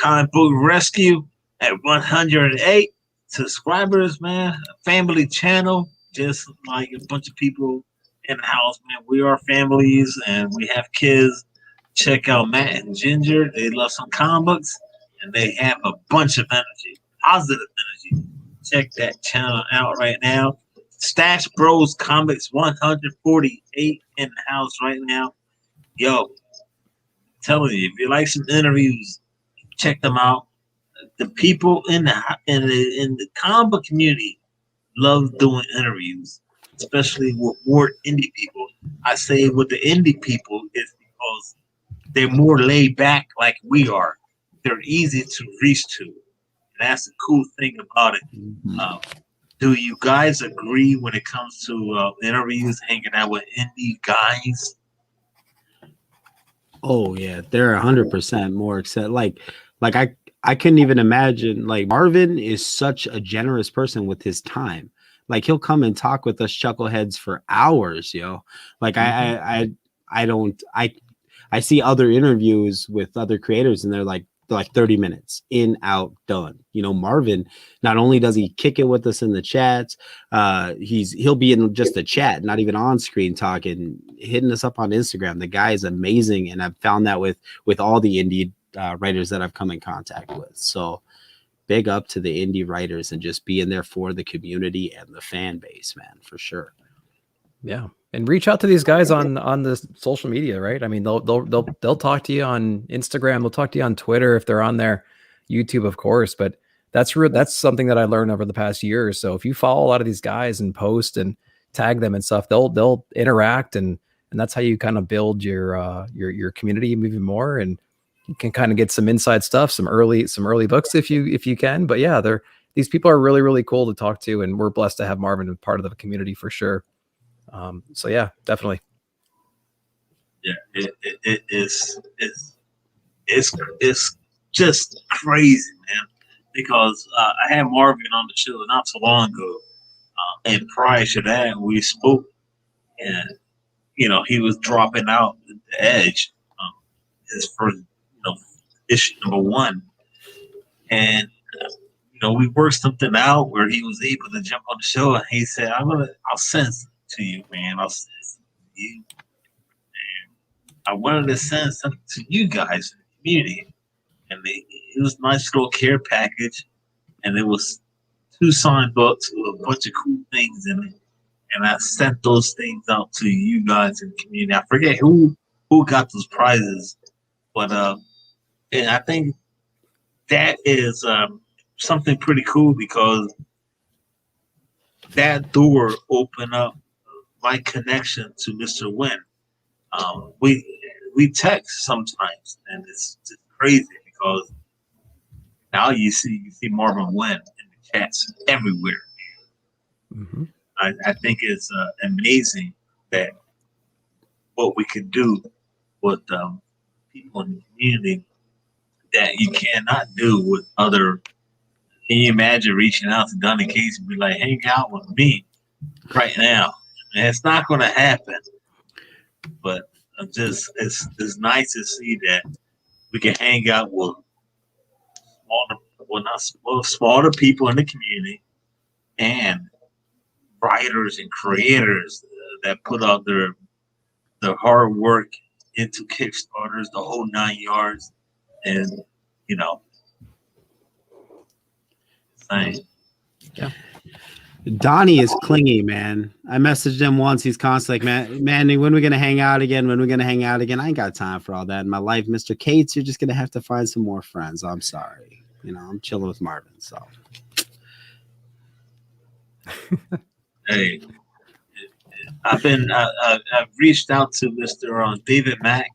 Comic Book Rescue at 108 subscribers, man. A family channel, just like a bunch of people in the house, man. We are families and we have kids. Check out Matt and Ginger. They love some comic books and they have a bunch of energy, positive energy. Check that channel out right now. Stash Bros Comics 148 in the house right now. Yo, I'm telling you, if you like some interviews, check them out. The people in the comic book community love doing interviews, especially with more indie people. I say with the indie people is because they're more laid back like we are. They're easy to reach to. And that's the cool thing about it. Do you guys agree when it comes to interviews, hanging out with indie guys? Oh yeah, they're 100% more except like I couldn't even imagine. Like Marvin is such a generous person with his time. Like he'll come and talk with us chuckleheads for hours, yo. Like I see other interviews with other creators and they're like 30 minutes in, out, done. You know, Marvin, not only does he kick it with us in the chats, he'll be in just the chat, not even on screen talking, hitting us up on Instagram. The guy is amazing, and I've found that with all the indie writers that I've come in contact with. So big up to the indie writers and just being there for the community and the fan base, man, for sure. Yeah. And reach out to these guys on the social media, right? I mean, they'll talk to you on Instagram. They'll talk to you on Twitter if they're on there, YouTube, of course. But that's something that I learned over the past year or so. If you follow a lot of these guys and post and tag them and stuff, they'll interact, and that's how you kind of build your community even more, and you can kind of get some inside stuff, some early books if you can. But yeah, these people are really, really cool to talk to, and we're blessed to have Marvin as part of the community for sure. So yeah, definitely. Yeah, it's just crazy, man. Because I had Marvin on the show not so long ago, and prior to that, we spoke, and he was dropping out the edge, his first issue #1, and we worked something out where he was able to jump on the show, and he said, I'll send it to you, man. I'll send it to you. And I wanted to send something to you guys in the community. And it was a nice little care package, and it was 2 signed books with a bunch of cool things in it. And I sent those things out to you guys in the community. I forget who got those prizes, but and I think that is something pretty cool, because that door opened up my connection to Mr. Wynn. We text sometimes, and it's just crazy because now you see Marvin Wynn in the chats everywhere. Mm-hmm. I think it's amazing that what we can do with people in the community that you cannot do with other. Can you imagine reaching out to Donny Case and be like, hang out with me right now? And it's not going to happen. But it's nice to see that we can hang out with smaller people in the community and writers and creators that put out their hard work into Kickstarters, the whole 9 yards, and same. Yeah. Donnie is clingy, man. I messaged him once. He's constantly like, man, when are we gonna hang out again? When are we gonna hang out again? I ain't got time for all that in my life, Mr. Cates. You're just gonna have to find some more friends. I'm sorry. I'm chilling with Marvin. So hey, I've reached out to Mr. David Mack,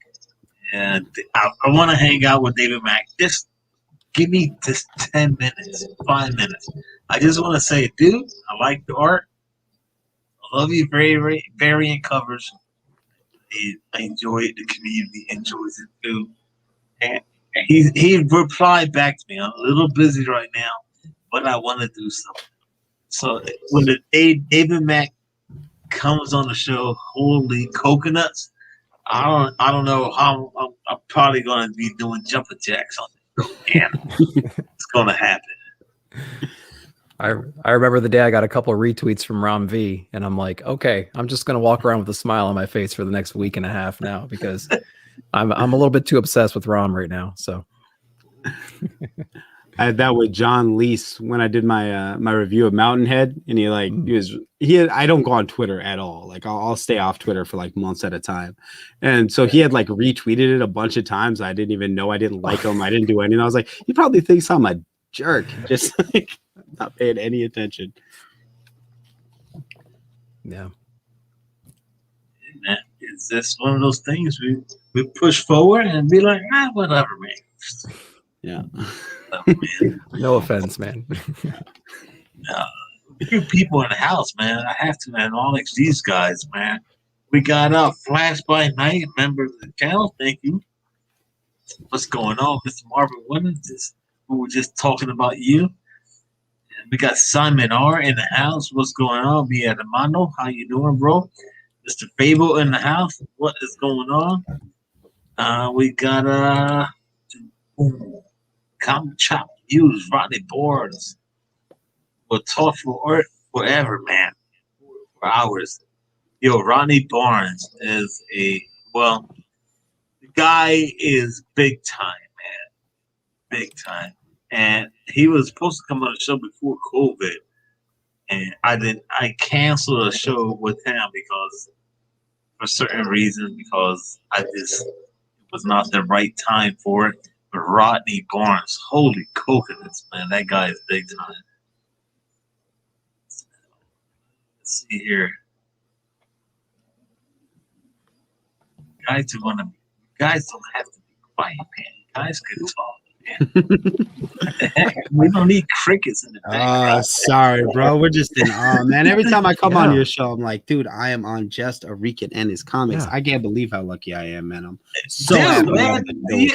and I want to hang out with David Mack. Just give me just 10 minutes, 5 minutes. I just want to say, dude, I like the art. I love you, very variant covers. I enjoy it. The community enjoys it too. And he replied back to me. I'm a little busy right now, but I want to do something. So when the David Mack comes on the show, holy coconuts! I don't know how I'm probably going to be doing jumping jacks on the show. Yeah, it's going to happen. I remember the day I got a couple of retweets from Rom V, and I'm like, okay, I'm just gonna walk around with a smile on my face for the next week and a half now, because I'm a little bit too obsessed with Rom right now. So I had that with John Leese when I did my my review of Mountainhead, and I don't go on Twitter at all. Like I'll stay off Twitter for like months at a time, and so he had like retweeted it a bunch of times. I didn't even know I didn't like him. I didn't do anything. I was like, he probably thinks I'm a jerk, just like not paying any attention. Yeah, it's just one of those things we push forward and be like, whatever, man. Yeah. No offense, man. Few people in the house, man. I have to acknowledge these guys, man. We got Flash by Night, member of the channel. Thank you. What's going on, Mr. Marvin Wynn? We were just talking about you. And we got Simon R in the house. What's going on? We had Armando. How you doing, bro? Mr. Phable in the house. What is going on? We got Comic Chop News, Rodney Boards. We'll talk for forever, man. For hours. Yo, Ronnie Barnes is the guy is big time, man. Big time. And he was supposed to come on the show before COVID. And I canceled a show with him because for certain reasons, because it was not the right time for it. But Rodney Barnes, holy coconuts, man. That guy is big time. Let's see here. Guys don't have to be quiet, man. Guys can talk, man. What the heck? We don't need crickets in the background. Sorry, bro. We're just in awe, man. Every time I come on your show, I'm like, dude, I am on Just a Rican and his comics. I can't believe how lucky I am, man. I'm so happy man.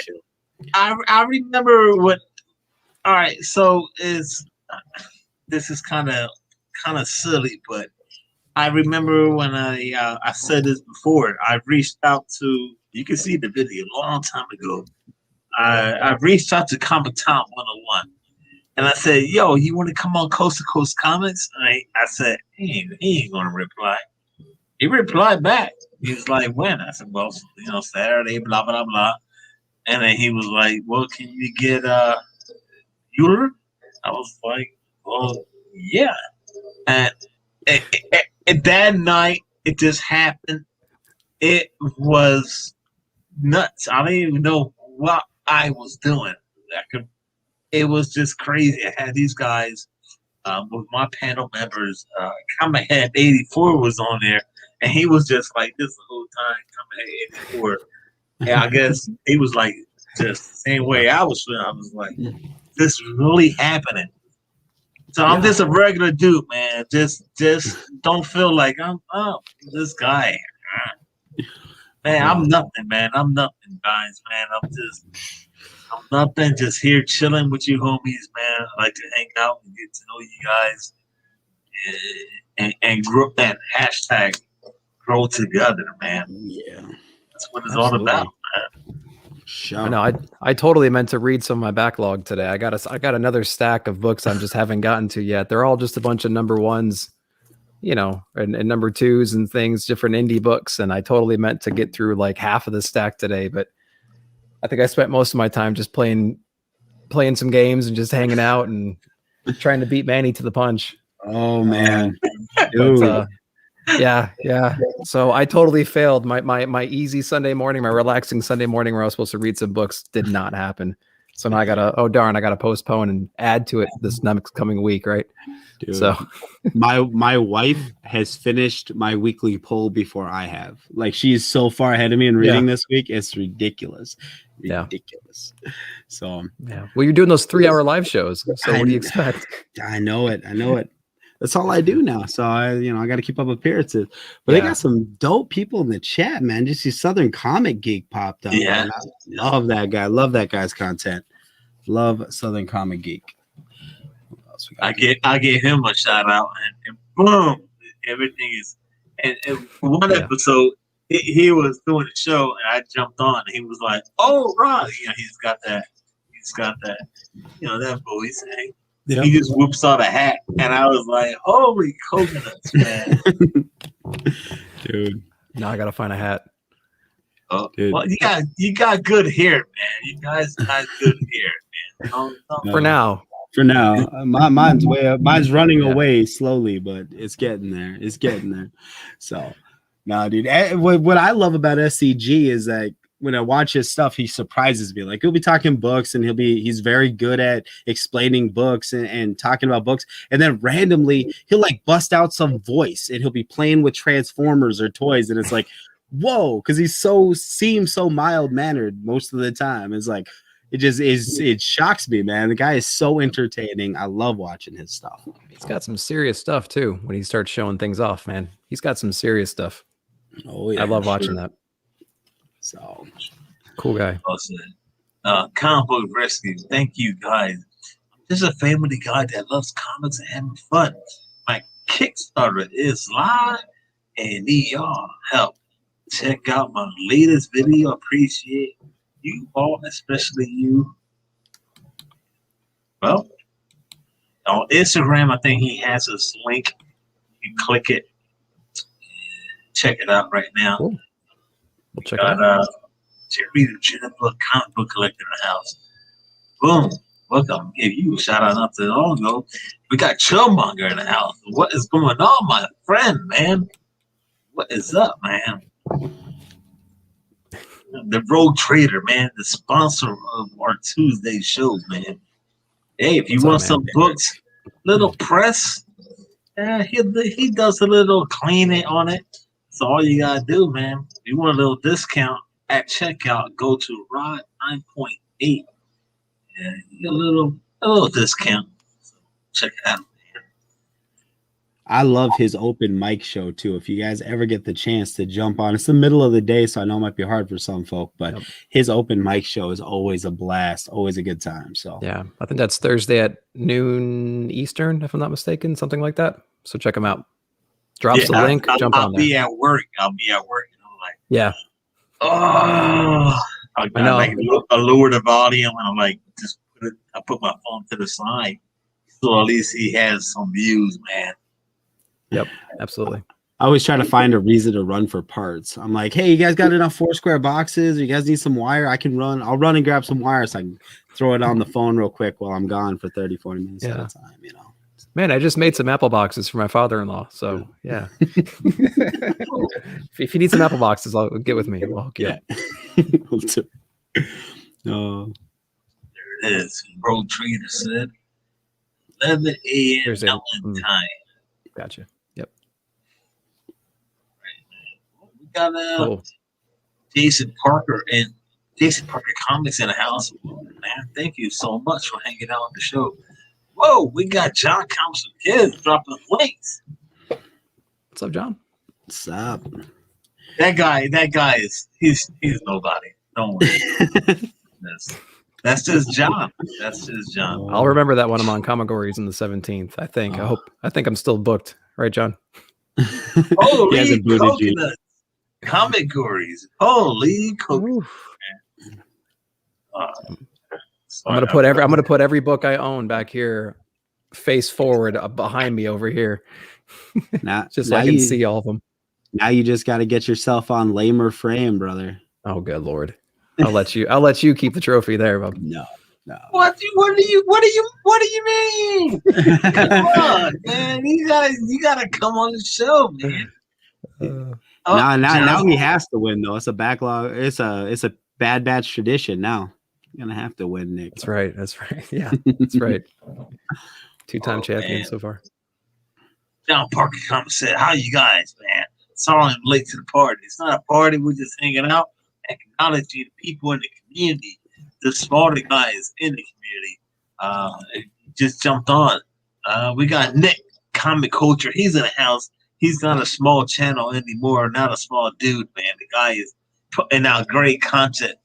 I remember what. All right, so this is kind of silly, but I remember when I said this before. I reached out to. You can see the video a long time ago. I reached out to Comic Tom 101, and I said, "Yo, you want to come on Coast to Coast Comics?" And I said, he ain't gonna reply. He replied back. He was like, "When?" I said, "Well, Saturday, blah blah blah." And then he was like, "Well, can you get Euler?" I was like, "Well, yeah." And that night, it just happened. It was nuts. I didn't even know what I was doing. It was just crazy. I had these guys with my panel members. Comic Head 84 was on there, and he was just like this the whole time. Comic Head 84. And I guess he was like just the same way I was feeling. I was like, this is really happening. So I'm just a regular dude, man. Just don't feel like I'm this guy. Man, I'm nothing, man. I'm nothing, guys, man. I'm nothing. Just here chilling with you homies, man. I like to hang out and get to know you guys and grow and hashtag grow together, man. Yeah. That's what it's all about, man. Sure. I know. I totally meant to read some of my backlog today. I got another stack of books I just haven't gotten to yet. They're all just a bunch of number ones, and number twos and things, different indie books. And I totally meant to get through like half of the stack today, but I think I spent most of my time just playing some games and just hanging out and trying to beat Manny to the punch. Oh man, dude. But, yeah. So I totally failed. My easy Sunday morning, my relaxing Sunday morning where I was supposed to read some books did not happen. So now I gotta postpone and add to it this next coming week, right? Dude. So my wife has finished my weekly poll before I have. Like, she's so far ahead of me in reading this week. It's ridiculous. So yeah. Well, you're doing those 3-hour live shows. So what do you expect? I know it. That's all I do now. So I got to keep up appearances. But they got some dope people in the chat, man. Just see Southern Comic Geek popped up. Yeah. Man. I love that guy. Love that guy's content. Love Southern Comic Geek. What else we got? I gave him a shout out, and boom, everything is. And one episode, he was doing the show, and I jumped on, and he was like, "Oh, Rod, he's got that, that voice." And he just whoops out a hat, and I was like, "Holy coconuts, man!" Dude, now I gotta find a hat. Oh, well, you got good hair, man. You guys got good hair, man. For now. Mine's way up. Mine's running away slowly, but it's getting there. So, no, dude. What I love about SCG is that when I watch his stuff, he surprises me. Like, he'll be talking books, and he's very good at explaining books and talking about books. And then randomly, he'll like bust out some voice, and he'll be playing with Transformers or toys, and it's like, whoa, because he seems so mild mannered most of the time. It's like, it shocks me, man. The guy is so entertaining. I love watching his stuff. He's got some serious stuff too. When he starts showing things off, man, he's got some serious stuff. Oh yeah, I love watching that. So cool guy. Awesome. Comic Book Rescue. Thank you, guys. I'm just a family guy that loves comics and having fun. My Kickstarter is live, and need y'all help. Check out my latest video. Appreciate you all, especially you. Well, on Instagram, I think he has this link. You click it. Check it out right now. Cool. We'll check it out. Jeremy the Jennifer comic book collector in the house. Boom. Welcome. Give you a shout out not too long ago. We got Chillmonger in the house. What is going on, my friend, man? What is up, man? The Rogue Trader, man, the sponsor of our Tuesday shows, man. Hey, if you want some books, little press, he does a little cleaning on it. So all you gotta do, man, if you want a little discount at checkout, go to Rod 9.8. Yeah, you get a little discount. So check it out. I love his open mic show too. If you guys ever get the chance to jump on, it's the middle of the day, so I know it might be hard for some folk, but his open mic show is always a blast, always a good time. So yeah, I think that's Thursday at noon Eastern, if I'm not mistaken, something like that. So check him out. Drops the link. Jump on there. I'll be at work. And I'm like, yeah. Oh, I lower the volume and I'm like, I put my phone to the side, so at least he has some views, man. Yep, absolutely. I always try to find a reason to run for parts. I'm like, hey, you guys got enough 4 square boxes? You guys need some wire? I'll run and grab some wire so I can throw it on the phone real quick while I'm gone for 30, 40 minutes at a time, you know. Man, I just made some apple boxes for my father-in-law. So yeah. If you need some apple boxes, I'll get with me. We'll hook you up. No. There it is. Bro Trader said 11 a.m. Mountain time. Gotcha. Yep. We got Jason Parker and Jason Parker Comics in the house. Man, thank you so much for hanging out on the show. Whoa, we got John Comics and Kids dropping links. What's up, John? What's up? That guy is he's nobody. Don't worry. That's just John. That's just John. I'll remember that when I'm on Comigories on the 17th. I think. I think I'm still booked, right, John? Holy coconut. Comigories. Holy coconut. I'm gonna put every book I own back here, face forward, behind me over here. Just so I can see all of them. Now you just got to get yourself on lamer frame, brother. Oh, good Lord! I'll let you keep the trophy there, bub. No. What do you mean? Come on, man! You gotta come on the show, man. Now he has to win though. It's a backlog. It's a bad batch tradition now. You're gonna have to win, Nick. That's right. Yeah, that's right. 2-time champion so far. John Parker Comics said, "How you guys, man? Sorry I'm late to the party. It's not a party. We're just hanging out, acknowledging the people in the community, the smarter guys in the community. Just jumped on. We got Nick Comic Culture. He's in the house. He's not a small channel anymore. Not a small dude, man. The guy is putting out great content.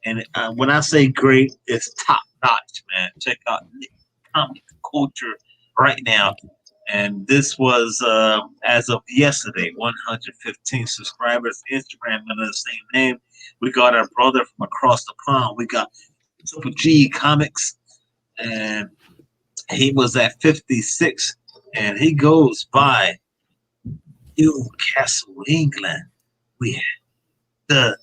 And when I say great, it's top notch, man. Check out Nick Comic Culture right now. And this was, as of yesterday, 115 subscribers. Instagram under the same name. We got our brother from across the pond. We got Triple G Comics. And he was at 56. And he goes by Newcastle, England. We had the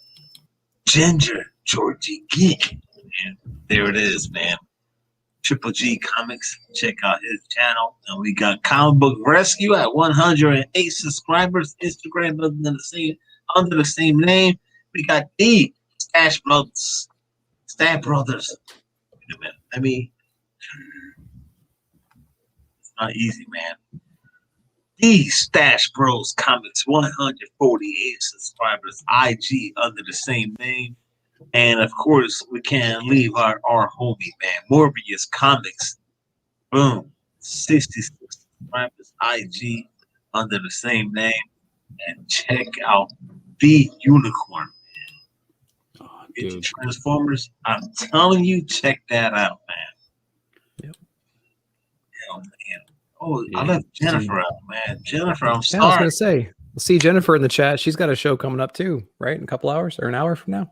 Ginger Georgie Geek. And there it is, man. Triple G Comics. Check out his channel. And we got Comic Book Rescue at 108 subscribers. Instagram under the same name. We got the Stash Brothers. Wait a minute. It's not easy, man. The Stash Bros Comics, 148 subscribers. IG under the same name. And of course, we can't leave our homie, man. Morbius Comics. Boom. 66 subscribers. IG under the same name. And check out The Unicorn, man. Get your Transformers. I'm telling you, check that out, man. Yep. Hell, man. Oh, I left Jennifer out, man. Jennifer, I'm sorry. I was gonna say, we'll see Jennifer in the chat. She's got a show coming up too, right? In a couple hours or an hour from now.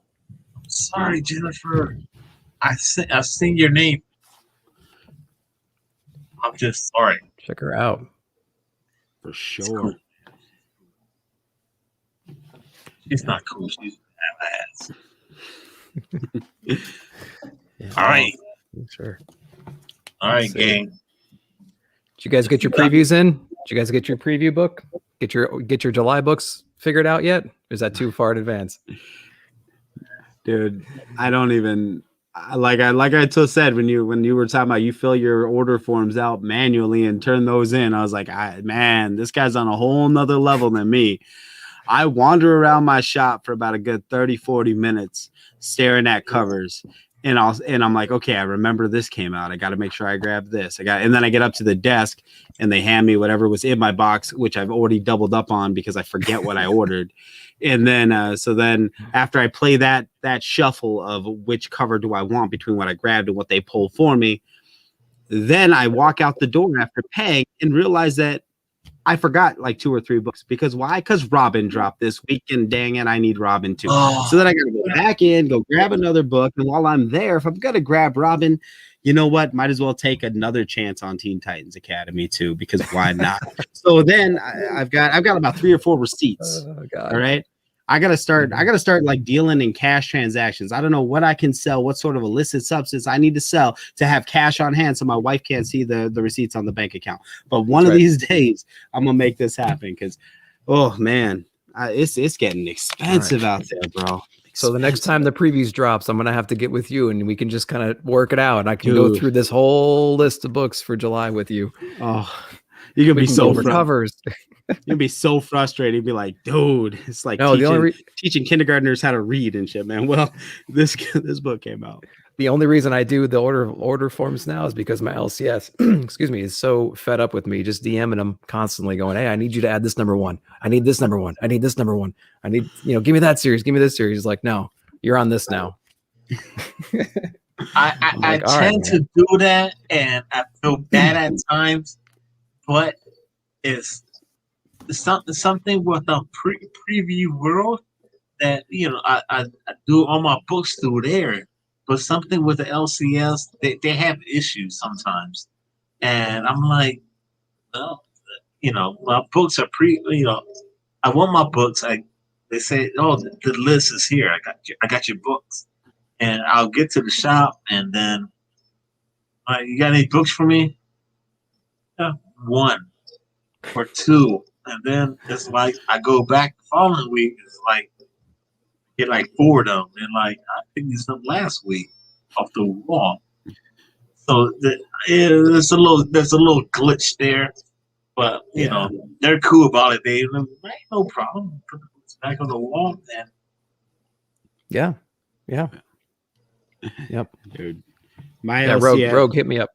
Sorry, Jennifer. I've seen your name. I'm just sorry. Check her out. For sure. Cool. She's not cool. She's an ass. Yeah, all right. Sure. All right, gang. Did you guys get your previews in? Did you guys get your preview book? Get your July books figured out yet? Or is that too far in advance? Dude, I don't even like I just said when you were talking about you fill your order forms out manually and turn those in. I was like, man, this guy's on a whole nother level than me. I wander around my shop for about a good 30-40 minutes staring at covers. And I'm like, okay, I remember this came out. I got to make sure I grab this. And then I get up to the desk and they hand me whatever was in my box, which I've already doubled up on because I forget what I ordered. And then, so then after I play that shuffle of which cover do I want between what I grabbed and what they pulled for me, then I walk out the door after paying and realize that I forgot like 2 or 3 books because why? Because Robin dropped this weekend. Dang it, I need Robin too. So then I gotta go back in, go grab another book, and while I'm there, if I'm gonna grab Robin, you know what? Might as well take another chance on Teen Titans Academy too, because why not? So then I've got about 3 or 4 receipts. Oh, God. All right. I gotta start like dealing in cash transactions. I don't know what I can sell, what sort of illicit substance I need to sell to have cash on hand so my wife can't see the receipts on the bank account. But one of these days I'm gonna make this happen because oh man, it's getting expensive out there, bro. So the next time the previews drops, I'm gonna have to get with you and we can just kind of work it out. And I can go through this whole list of books for July with you. Oh, you're gonna be so covers. You'll be so frustrated. You'll be like, dude, it's like teaching kindergartners how to read and shit, man. Well, this book came out. The only reason I do the order forms now is because my LCS, excuse me, is so fed up with me just DMing them constantly going, hey, I need you to add this number 1. I need this number 1. I need this number 1. I need, give me that series. Give me this series. Like, no, you're on this now. I tend to do that and I feel bad at times, but it's something with a preview world that I do all my books through there, but something with the LCS they have issues sometimes, and I'm like, well, my books are I want my books. They say, oh, the list is here. I got your books, and I'll get to the shop and then, you got any books for me? 1 or 2. And then it's like I go back the following week. It's like get like 4 of them, and like I picked these up last week off the wall. So there's a little glitch there, but you know they're cool about it. They ain't no problem. Put the books back on the wall, and yep. Dude, my Rogue hit me up.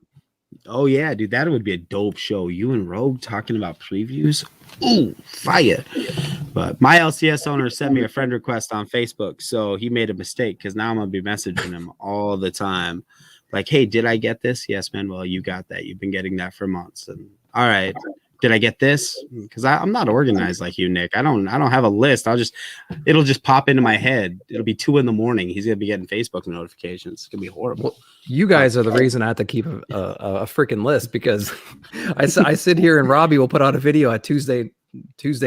Oh yeah, dude, that would be a dope show. You and Rogue talking about previews. Ooh, fire. But my LCS owner sent me a friend request on Facebook, so he made a mistake because now I'm gonna be messaging him all the time. Like, hey, did I get this? Yes, man. Well, you got that. You've been getting that for months. And all right. Did I get this? Because I'm not organized like you, Nick. I don't have a list. It'll just pop into my head. It'll be 2 a.m. He's gonna be getting Facebook notifications. It's gonna be horrible. Well, you guys are the reason I have to keep a freaking list because I sit here and Robbie will put out a video at Tuesday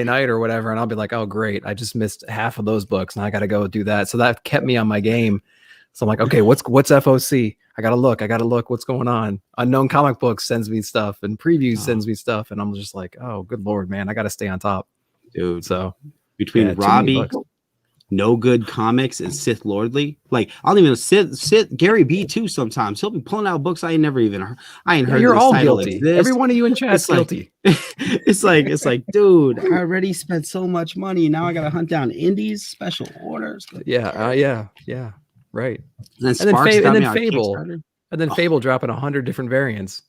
night or whatever, and I'll be like, oh great, I just missed half of those books and I got to go do that. So that kept me on my game. So I'm like, okay, what's FOC? I gotta look what's going on. Unknown Comic Books sends me stuff and Previews sends me stuff, and I'm just like, oh good lord, man, I gotta stay on top, dude. So between Robbie, No Good Comics, and Sith Lordly, like I don't even sit Gary B too. Sometimes he'll be pulling out books I ain't heard. You're all guilty. Every one of you in chat is guilty. It's like, dude, I already spent so much money. Now I gotta hunt down indies, special orders. Yeah. Right. And then Phable. And then Phable dropping 100 different variants.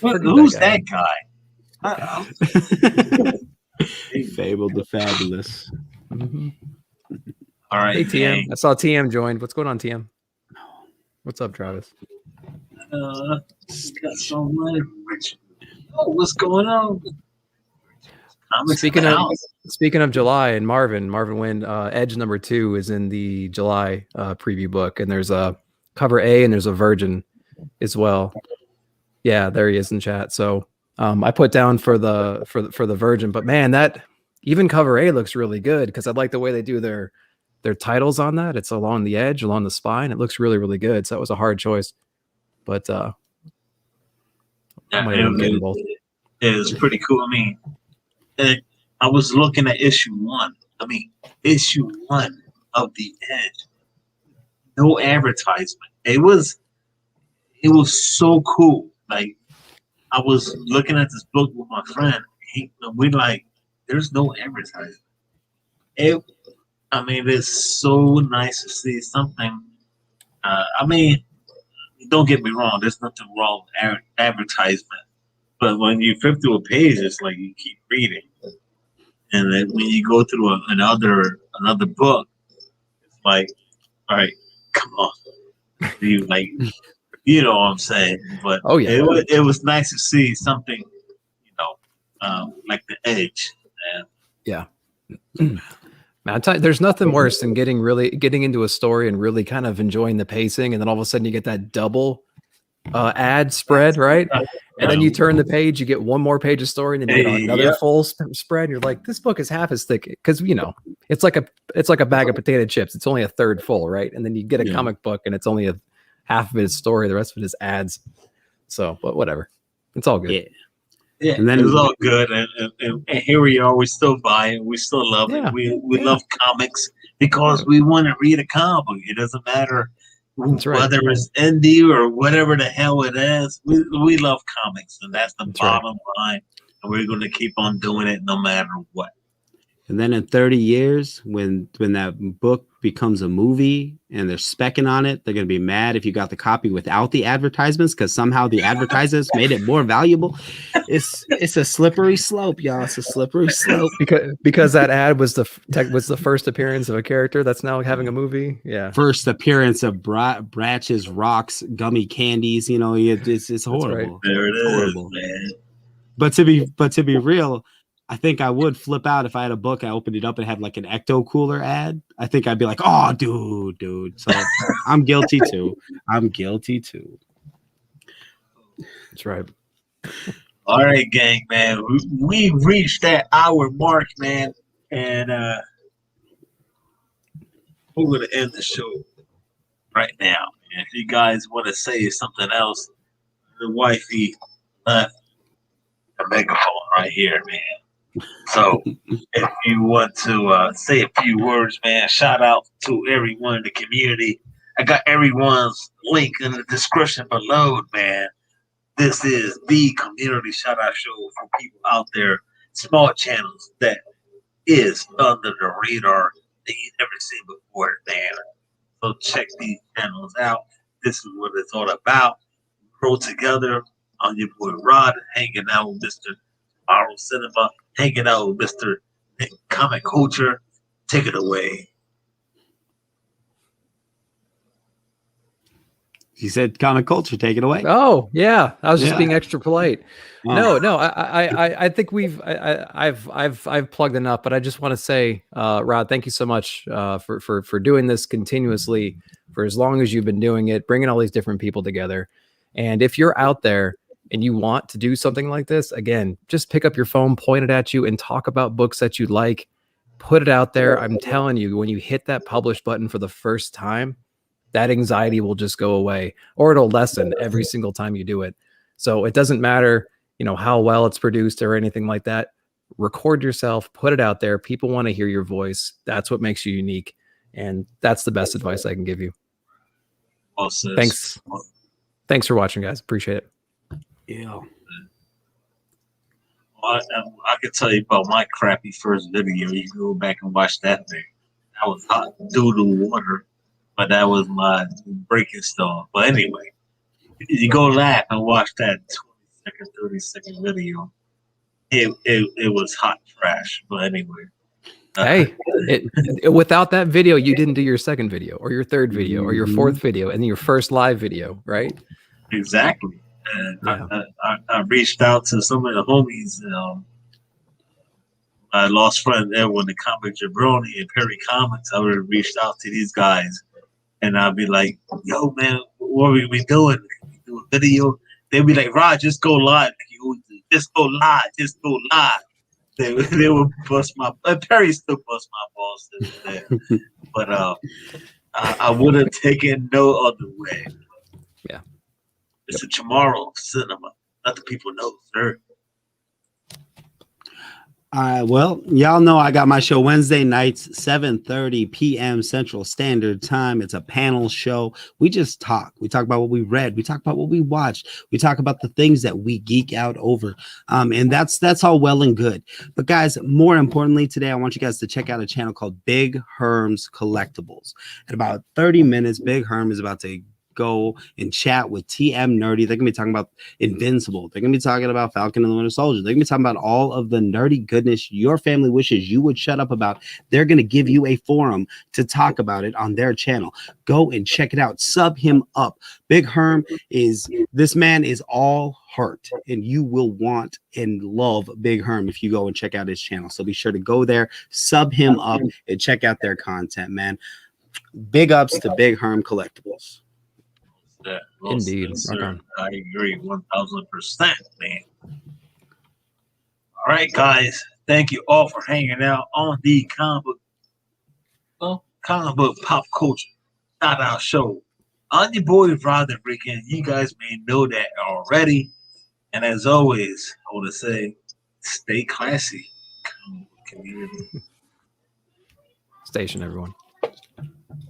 Who's that guy? Phable the Fabulous. Mm-hmm. All right. Hey, TM. I saw TM joined. What's going on, TM? What's up, Travis? Got so much. Oh, what's going on? Speaking of July and Marvin Wynn, Edge number 2 is in the July preview book, and there's a cover A and there's a Virgin as well. Yeah, there he is in chat. So I put down for the Virgin, but man, that even cover A looks really good because I like the way they do their titles on that. It's along the edge, along the spine. It looks really, really good. So that was a hard choice, but it was pretty cool. I mean, I was looking at issue 1. I mean, issue 1 of the Edge. No advertisement. It was so cool. Like I was looking at this book with my friend. We like, there's no advertisement. It's so nice to see something. I mean, don't get me wrong. There's nothing wrong with advertisement. But when you flip through a page, it's like you keep reading. And then when you go through another book, it's like, all right, come on. You know what I'm saying? But it was nice to see something, like the Edge. And Yeah. Man, I tell you, there's nothing worse than getting into a story and really kind of enjoying the pacing, and then all of a sudden you get that double ad spread, right? And then you turn the page, you get one more page of story, and then you get another full spread. You're like, this book is half as thick because it's like a bag of potato chips. It's only a third full, right? And then you get a comic book, and it's only a half of it is story. The rest of it is ads. So, but whatever, it's all good. Yeah, and then it's all good, and here we are. We still buy it. We still love it. We love comics because we want to read a comic book. It doesn't matter whether it's indie or whatever the hell it is. We love comics, and that's the bottom line. And we're going to keep on doing it no matter what. And then in 30 years, when that book becomes a movie and they're specking on it, they're going to be mad if you got the copy without the advertisements because somehow the advertisements made it more valuable. It's a slippery slope, y'all. It's a slippery slope. Because that ad was the first appearance of a character that's now having a movie. Yeah. First appearance of Bratch's Rocks gummy candies. You know, it's horrible. Right. There it is, horrible. Man. But to be real, I think I would flip out if I had a book. I opened it up and had like an Ecto Cooler ad. I think I'd be like, "Oh, dude." So I'm guilty too. That's right. All right, gang, man. We reached that hour mark, man, and we're gonna end the show right now. And if you guys want to say something else, the wifey left a megaphone right here, man. So if you want to say a few words, man, shout out to everyone in the community. I got everyone's link in the description below, man. This is the community shout out show for people out there, small channels that is under the radar that you never seen before, man. So check these channels out. This is what it's all about. Grow together. I'm your boy Rod, hanging out with Mr. Chamorro Cinema, hanging out with Mr. Comic Culture. Take it away. He said comic culture, take it away. Oh yeah, I was just being extra polite. No, I think I've plugged enough, but I just want to say, Rod, thank you so much for doing this continuously for as long as you've been doing it, bringing all these different people together. And if you're out there and you want to do something like this, again, just pick up your phone, point it at you, and talk about books that you like. Put it out there. I'm telling you, when you hit that publish button for the first time, that anxiety will just go away, or it'll lessen every single time you do it. So it doesn't matter, how well it's produced or anything like that. Record yourself, put it out there. People want to hear your voice. That's what makes you unique. And that's the best advice I can give you. Awesome. Thanks for watching, guys. Appreciate it. Yeah. Well, I can tell you about my crappy first video. You can go back and watch that thing. That was hot doodle water. But that was my breaking stone. But anyway, you go laugh and watch that 20-second, 30-second video. It was hot trash. But anyway. Hey, without that video, you didn't do your second video or your third video or your fourth video and your first live video, right? Exactly. And I reached out to some of the homies. I lost friend there with the Comic Jabroni and Perry Comics. I would have reached out to these guys. And I'll be like, yo, man, what are we doing? Can we do a video? They'd be like, Rod, just go live. Just go live. Just go live. They would bust my Perry still bust my balls to there. But I would have taken no other way. Yeah. It's a Chamorro Cinema. Let the people know, sir. Well, y'all know I got my show Wednesday nights, 7:30 p.m. Central Standard Time. It's a panel show. We just talk. We talk about what we read. We talk about what we watched. We talk about the things that we geek out over. And that's all well and good. But guys, more importantly, today I want you guys to check out a channel called Big Herm's Collectibles. In about 30 minutes, Big Herm is about to go and chat with TM Nerdy. They're gonna be talking about Invincible. They're gonna be talking about Falcon and the Winter Soldier. They're gonna be talking about all of the nerdy goodness your family wishes you would shut up about. They're gonna give you a forum to talk about it on their channel. Go and check it out. Sub him up. Big Herm this man is all heart, and you will want and love Big Herm if you go and check out his channel. So be sure to go there, sub him up, and check out their content, man. Big ups to Big Herm Collectibles. Yeah, Indeed. Sir. Rock on. I agree 1000%, man. All right, guys. Thank you all for hanging out on the comic book pop culture shout out show. I'm your boy Rod the Freakin'. You guys may know that already. And as always, I want to say, stay classy. Community. Station, everyone.